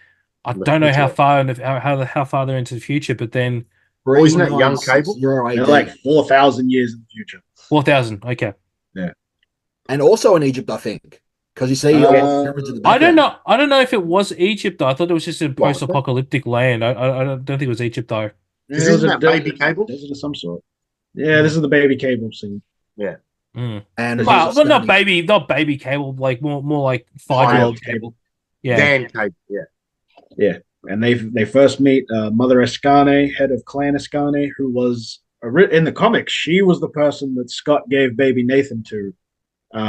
I don't know how far and how far they're into the future, but then Oh, isn't that young Cable? They're like 4,000 years in the future. 4,000. Okay. And also in Egypt, I think, because you see pyramids in the I don't background. know. I don't know if it was Egypt though. I thought it was just a post-apocalyptic land. I don't think it was Egypt though. Yeah, Isn't that baby Cable? Desert of some sort. Yeah, this is the baby Cable scene. Yeah. Mm. And Well, not baby Cable. Like more like 5-year-old Cable. Yeah. Dan Cable. Yeah. Yeah, and they first meet Mother Escane, head of Clan Escane, who was in the comics. She was the person that Scott gave baby Nathan to,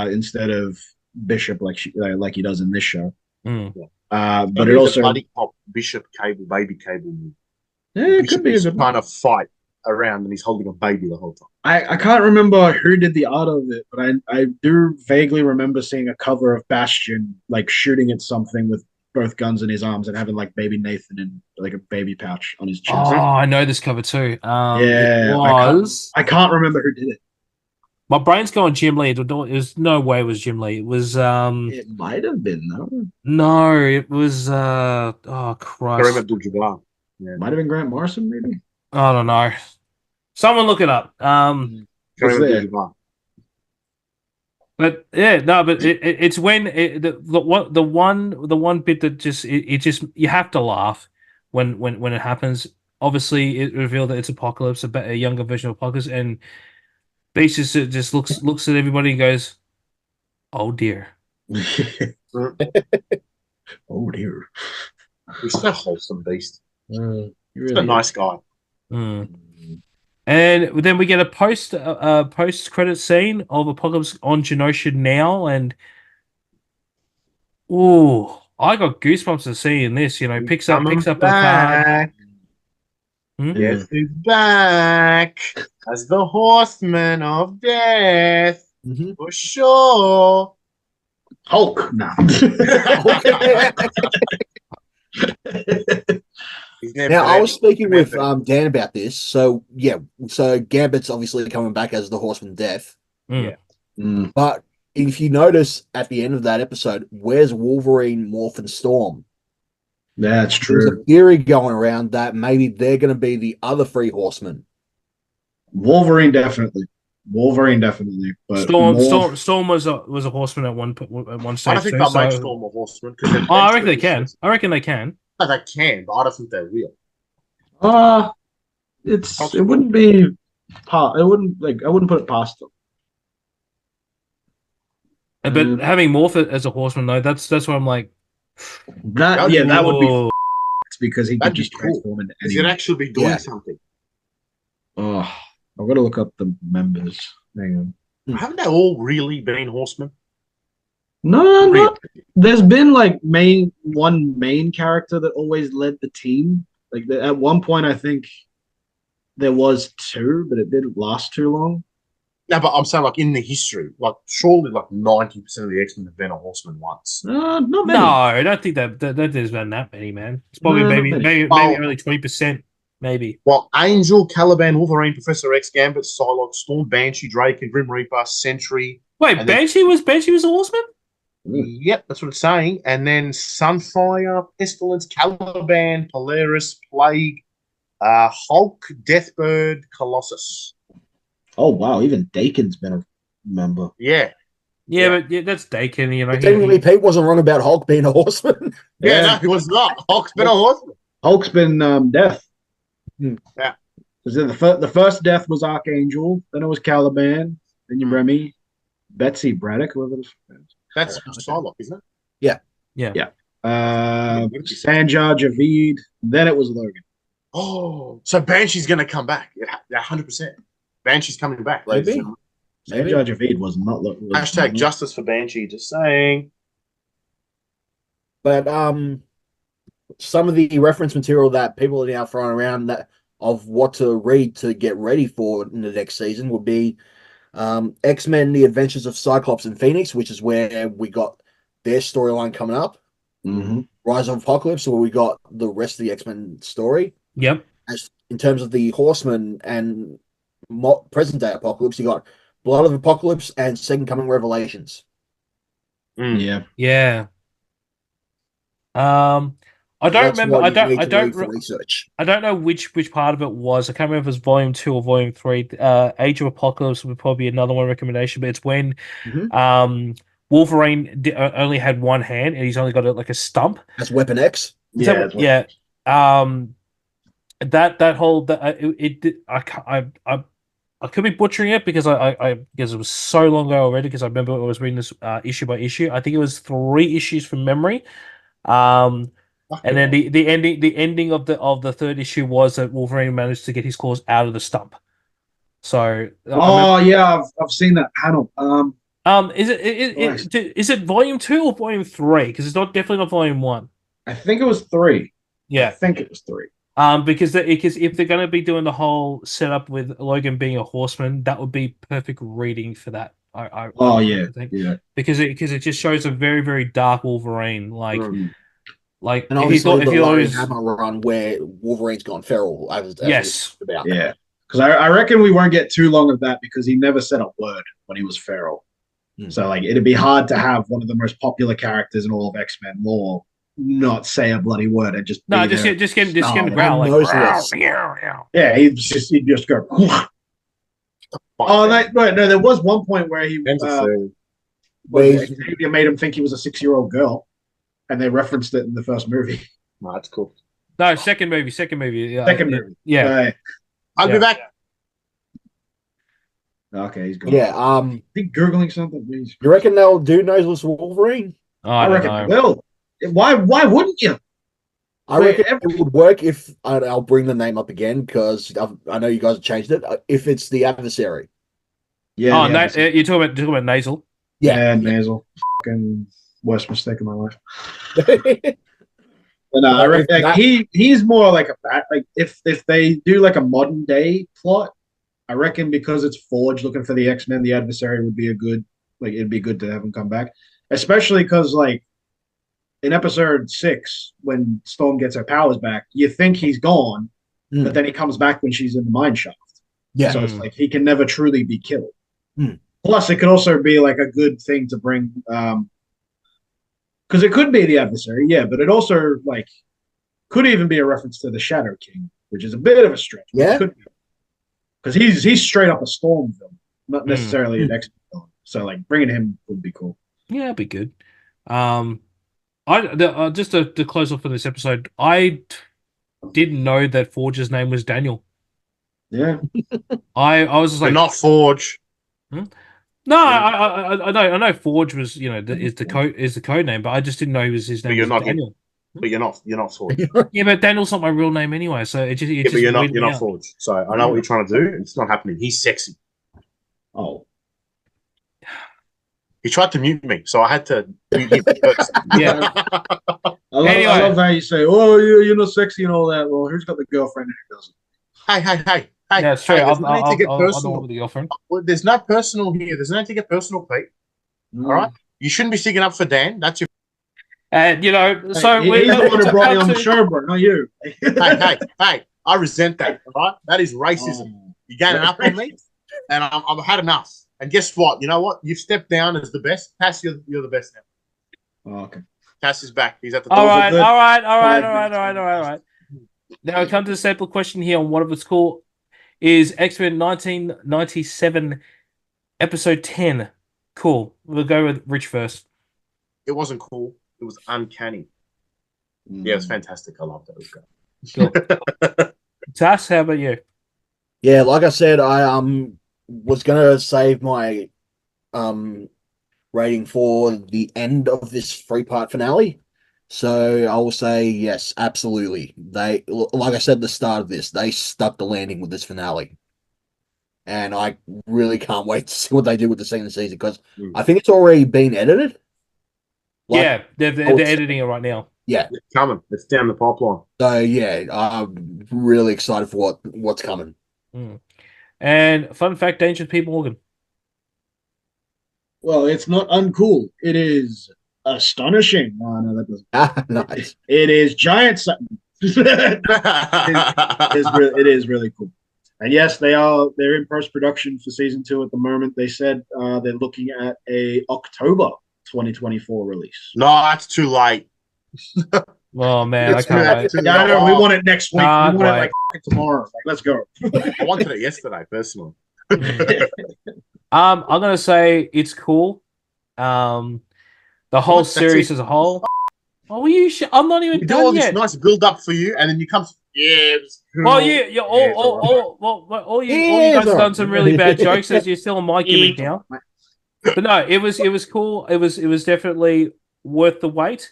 instead of Bishop, like he does in this show. Mm. But it also bloody pop Bishop Cable, baby Cable. it could be a good trying to fight around, and he's holding a baby the whole time. I can't remember who did the art of it, but I do vaguely remember seeing a cover of Bastion like shooting at something with both guns in his arms and having like baby Nathan in like a baby pouch on his chest. Oh, I know this cover too. Yeah, it was. I can't remember who did it. My brain's going Jim Lee. There's no way it was Jim Lee. It was It might have been though. no, it was oh Christ. Kareem Abdul-Jabbar. Yeah. Might have been Grant Morrison, maybe. I don't know. Someone look it up. Kareem Abdul-Jabbar. But yeah, no, but it's when the one bit that just it just you have to laugh when it happens. Obviously, it revealed that it's Apocalypse, a younger version of Apocalypse, and Beast just looks at everybody and goes, "Oh dear." Oh dear. He's so wholesome, Beast. He's Really a nice guy. Mm. And then we get a post credit scene of Apocalypse on Genosha now, and I got goosebumps to seeing this. You know, picks up a card. Hmm? Yes, he's back as the Horseman of Death for sure. Hulk. No. Now, I was speaking with Dan about this. So, so Gambit's obviously coming back as the Horseman of Death. Mm. Mm. But if you notice at the end of that episode, where's Wolverine, Morph, and Storm? That's There's true. a theory going around that maybe they're going to be the other three Horsemen. Wolverine definitely. But Storm was a horseman at one stage. I don't think they'll make Storm a horseman. I reckon they can. No, they can, but I don't think they will. it wouldn't be. I wouldn't put it past them. But having Morph as a horseman, though, that's where I'm like, that would be because he could just transform into anything. He could actually be doing something. Oh, I've got to look up the members. Hang on. Haven't they all really been horsemen? No, really? There's been like one main character that always led the team. Like at one point, I think there was two, but it didn't last too long. No, but I'm saying like in the history, like surely like 90% of the X-Men have been a horseman once. Not many. No, I don't think that there's been that many, man. It's probably maybe only 20%, maybe. Well, Angel, Caliban, Wolverine, Professor X, Gambit, Psylocke, Storm, Banshee, Drake, and Grim Reaper, Sentry. Wait, Banshee was a horseman? Yep, that's what it's saying. And then Sunfire, Pestilence, Caliban, Polaris, Plague, Hulk, Deathbird, Colossus. Oh wow, even Dakin's been a member. Yeah. But that's Dakin, you know. Technically, Pete wasn't wrong about Hulk being a horseman. No, he was not. Hulk's been a horseman. Hulk's been Death. Yeah. Because the first Death was Archangel, then it was Caliban, then Remy, Betsy Braddock, whoever it is. That's Psylocke, isn't it? Yeah. Sanjar, Javid, then it was Logan. Oh, so Banshee's going to come back. 100%. Banshee's coming back. Maybe. Sanjar Javid was not Logan. Hashtag justice for Banshee, just saying. But some of the reference material that people are now throwing around that of what to read to get ready for in the next season would be X-Men: The Adventures of Cyclops and Phoenix, which is where we got their storyline coming up. Mhm. Rise of Apocalypse, where we got the rest of the X-Men story. Yep. As in terms of the Horsemen and present day Apocalypse, you got Blood of Apocalypse and Second Coming Revelations. Yeah. Yeah. I don't That's remember. what I you don't. need I to read don't. for research. I don't know which part of it was. I can't remember if it was volume 2 or volume 3. Age of Apocalypse would probably be another one recommendation, but it's when Mhm. Wolverine only had one hand and he's only got like a stump. That's Weapon X. Is Yeah. that that's what- what- yeah. That whole I ca- I could be butchering it because I because it was so long ago already because I remember I was reading this issue by issue. I think it was 3 issues from memory. And then the ending of the third issue was that Wolverine managed to get his claws out of the stump. So I Oh yeah, I've seen that panel. is Nice. is it volume 2 or volume 3? Because it's not definitely not volume 1. I think it was 3. I Yeah. think it was 3. Because if they're going to be doing the whole setup with Logan being a horseman, that would be perfect reading for that. Oh I yeah, think yeah. because it just shows a very very dark Wolverine like And if you obviously thought if the you Larry always Hammer run where Wolverine's gone feral. yes About. Yeah. Because I reckon we won't get too long of that because he never said a word when he was feral. So like it'd be hard to have one of the most popular characters in all of X-Men lore not say a bloody word and just no be there. just get him to snarling. growl like Noseless. Yeah, he'd just go. Oh no, wait, no, there was one point where he Xavier made him think he was a 6-year-old girl, and they referenced it in the first movie. No, that's cool. no second movie Second movie. yeah I'll be back. Okay, he's gone. Yeah. Be googling something, please. You reckon they'll do Noseless Wolverine? I don't reckon know. they will. Why wouldn't you? I reckon it would work if I'll bring the name up again because I know you guys have changed it. If it's the adversary. Yeah. You're talking about nasal. Yeah, nasal. Fucking worst mistake of my life. But no, I reckon he's more like a bat. Like if they do like a modern day plot, I reckon because it's Forge looking for the X-Men, the adversary would be it'd be good to have him come back. Especially because like in episode 6, when Storm gets her powers back, you think he's gone, but then he comes back when she's in the mine shaft. Yeah. So it's like he can never truly be killed. Mm. Plus, it could also be like a good thing to bring because it could be the adversary, yeah, but it also like could even be a reference to the Shadow King, which is a bit of a stretch. Yeah. Because he's straight up a Storm villain, not necessarily an X-Men villain. So like bringing him would be cool. Yeah, it'd be good. Just to close off for this episode, I didn't know that Forge's name was Daniel. Yeah, I was just like, Not Forge. No, I know Forge was is the code name, but I just didn't know his name was Daniel. But you're not Forge. Yeah, but Daniel's not my real name anyway, so it just but you're not Forge. So I know what you're trying to do. It's not happening. He's sexy. Oh. He tried to mute me, so I had to mute him first. Yeah. I love how you say, "Oh, you're not sexy and all that." Well, who's got the girlfriend who doesn't? Hey. Yeah, that's true. There's no need to get personal. With the girlfriend. There's no personal here. There's no need to get personal, Pete. All right? You shouldn't be sticking up for Dan. That's your... And, so... He's the one who brought me on the show, bro, not you. Hey. I resent that, all right? That is racism. You're ganging up on me, and I've had enough. And guess what? You know what? You've stepped down as the best. Tass, you're the best now. Oh, okay. Tass is back. He's at the top. All right. Now, we come to the sample question here on what it was called. Is X-Men 1997 episode 10 cool? We'll go with Rich first. It wasn't cool. It was uncanny. Yeah, it was fantastic. I loved it. It was great. Cool. Tass, how about you? Yeah, like I said, I was gonna save my rating for the end of this 3-part finale. So I will say yes, absolutely. They, like I said at the start of this, they stuck the landing with this finale. And I really can't wait to see what they do with the second season because I think it's already been edited. Yeah, they're editing it right now. Yeah. It's coming. It's down the pipeline. So yeah, I'm really excited for what's coming. And fun fact, Dangerous Pete Morgan. Well, it's not uncool. It is Astonishing. Oh, no, that doesn't. Nice. It is giant. It is really cool. And yes, they're in post-production for season 2 at the moment. They said they're looking at a October 2024 release. No, that's too late. Oh man, I can't wait. No, we want it next week. Can't We want wait. it like tomorrow. Like, let's go. I wanted it yesterday, personally. I'm gonna say it's cool. The whole That's series it. as a whole. Oh, I'm not even You do all done this yet. nice build up for you, and then you come. Yeah, it was cool. Well, you all you guys have done some really bad jokes as you're still on my gimmick now. But no, it was cool. It was definitely worth the wait.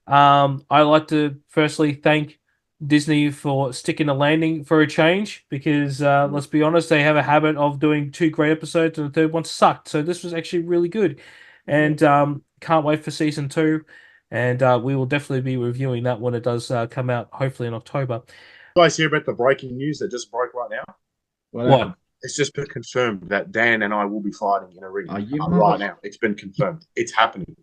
I like to firstly thank Disney for sticking the landing for a change because let's be honest, they have a habit of doing 2 great episodes and the third one sucked. So this was actually really good, and can't wait for season 2. And we will definitely be reviewing that when it does come out, hopefully in October. You guys hear about the breaking news that just broke right now? What? It's just been confirmed that Dan and I will be fighting in a ring right now. It's been confirmed. It's happening.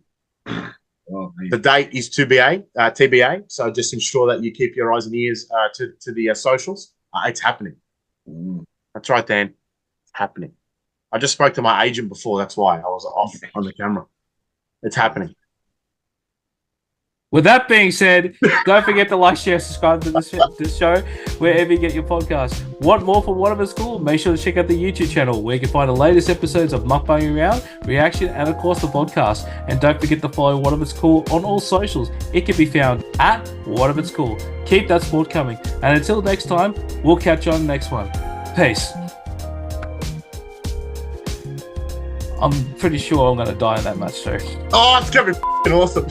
Oh, The date is TBA. So just ensure that you keep your eyes and ears to the socials. It's happening. That's right, Dan. It's happening. I just spoke to my agent before. That's why I was off on the camera. It's happening. With that being said, don't forget to like, share, subscribe to this show wherever you get your podcast. Want more from What If It's Cool? Make sure to check out the YouTube channel where you can find the latest episodes of Mukbang Around, Reaction, and of course the podcast. And don't forget to follow What If It's Cool on all socials. It can be found at What If It's Cool. Keep that sport coming. And until next time, we'll catch you on the next one. Peace. I'm pretty sure I'm going to die in that match too. Oh, it's going to be awesome.